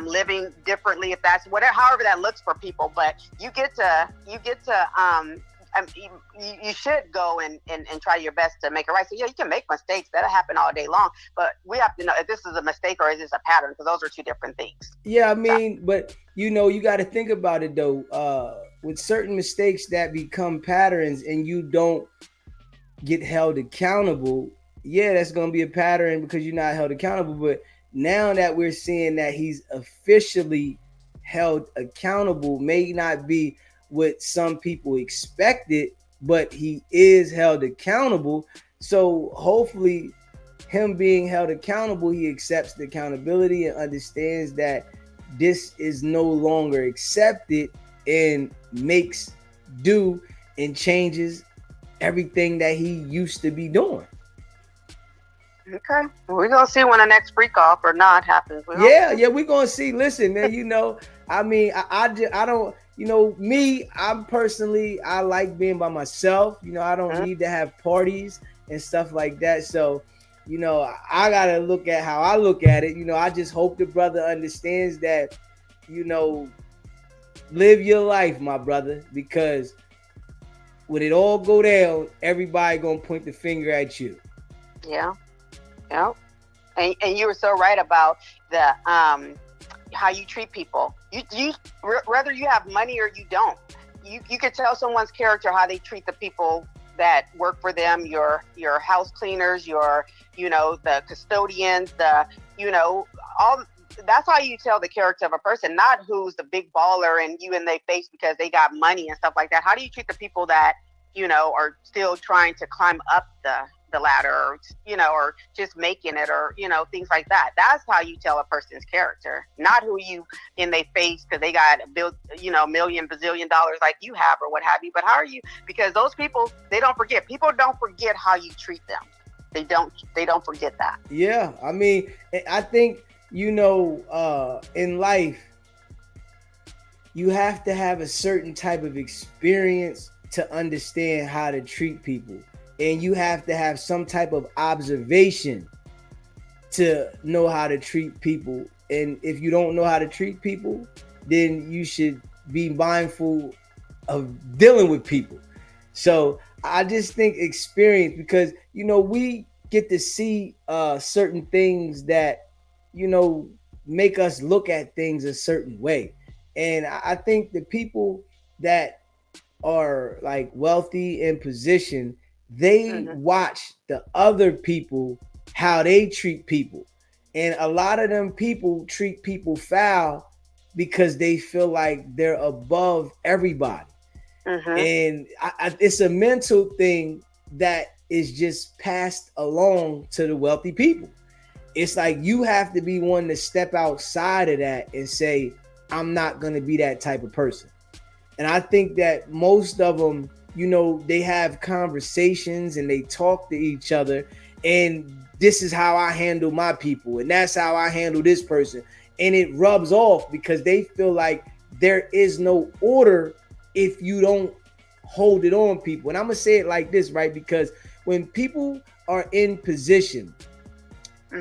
living differently, if that's whatever, however that looks for people. But you should go and try your best to make it right. So yeah, you can make mistakes. That'll happen all day long. But we have to know if this is a mistake or is this a pattern, because those are two different things. Yeah, I mean, but you got to think about it though. With certain mistakes that become patterns and you don't get held accountable, yeah, that's gonna be a pattern because you're not held accountable. But now that we're seeing that he's officially held accountable, may not be what some people expected, but he is held accountable. So hopefully, him being held accountable, he accepts the accountability and understands that this is no longer accepted and makes do and changes everything that he used to be doing. Okay, we're gonna see when the next freak off or not happens. Yeah, we're gonna see. Listen, man, I mean, I don't, me, I'm personally, I like being by myself. I don't need to have parties and stuff like that. So, I gotta look at how I look at it. I just hope the brother understands that, live your life, my brother, because when it all go down, everybody gonna point the finger at you. Yeah. Yeah. And you were so right about the how you treat people. You whether you have money or you don't, you could tell someone's character how they treat the people that work for them, your house cleaners, the custodians, all. That's how you tell the character of a person, not who's the big baller and you in their face because they got money and stuff like that. How do you treat the people that are still trying to climb up the ladder, or just making it, or things like that? That's how you tell a person's character, not who you in their face because they got million bazillion dollars like you have or what have you. But how are you? Because those people, they don't forget. People don't forget how you treat them. They don't forget that. Yeah, I mean, I think in life you have to have a certain type of experience to understand how to treat people. And you have to have some type of observation to know how to treat people. And if you don't know how to treat people, then you should be mindful of dealing with people. So I just think experience, because, we get to see certain things that, make us look at things a certain way. And I think the people that are like wealthy in position, they watch the other people, how they treat people. And a lot of them people treat people foul because they feel like they're above everybody. And it's a mental thing that is just passed along to the wealthy people. It's like you have to be one to step outside of that and say, I'm not going to be that type of person. And I think that most of them, they have conversations and they talk to each other, and this is how I handle my people, and that's how I handle this person. And it rubs off because they feel like there is no order if you don't hold it on people. And I'm going to say it like this, right? Because when people are in position,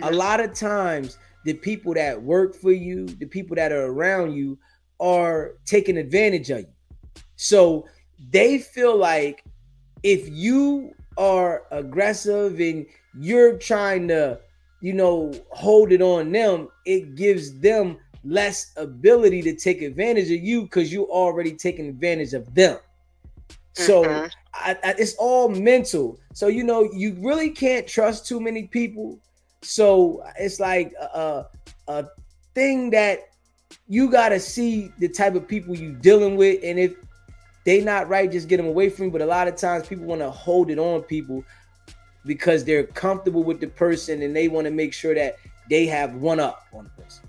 a lot of times the people that work for you, the people that are around you, are taking advantage of you. So they feel like if you are aggressive and you're trying to, hold it on them, it gives them less ability to take advantage of you because you already taking advantage of them. So it's all mental. So, you really can't trust too many people. So it's like a thing that you got to see the type of people you dealing with. And if they not right, just get them away from you. But a lot of times people want to hold it on people because they're comfortable with the person and they want to make sure that they have one up on the person.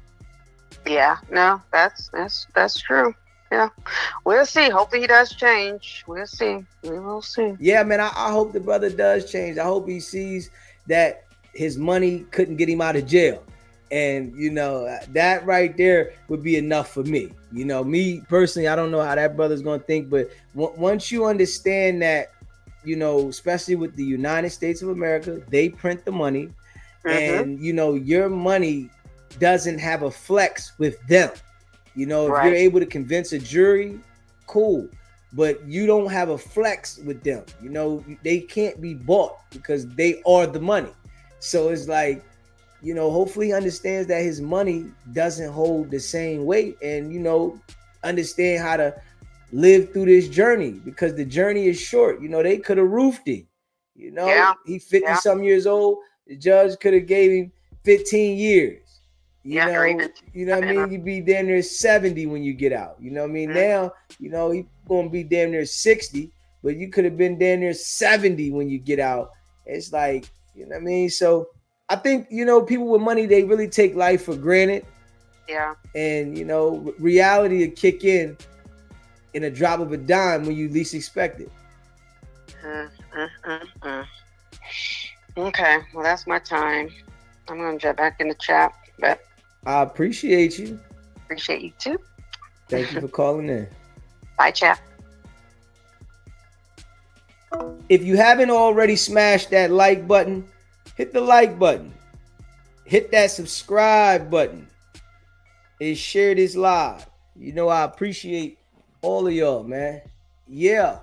Yeah, no, that's true. Yeah, we'll see. Hopefully he does change. We'll see. We will see. Yeah, man, I hope the brother does change. I hope he sees that his money couldn't get him out of jail. And, that right there would be enough for me. Me personally, I don't know how that brother's going to think. But once you understand that, especially with the United States of America, they print the money. And, your money doesn't have a flex with them. If you're able to convince a jury, cool. But you don't have a flex with them. They can't be bought because they are the money. So it's like, hopefully he understands that his money doesn't hold the same weight and, understand how to live through this journey because the journey is short. They could have roofed him. He 50 some years old. The judge could have gave him 15 years. You know what I mean? You be damn near 70 when you get out. You know what I mean? Now, you gonna be damn near 60, but you could have been damn near 70 when you get out. It's like, you know what I mean? So I think, people with money, they really take life for granted. Yeah. And, reality will kick in a drop of a dime when you least expect it. Okay, well, that's my time. I'm going to jump back in the chat, but I appreciate you. Appreciate you too. Thank you for calling in. Bye, chat. If you haven't already smashed that like button, hit the like button. Hit that subscribe button. And share this live. I appreciate all of y'all, man. Yeah.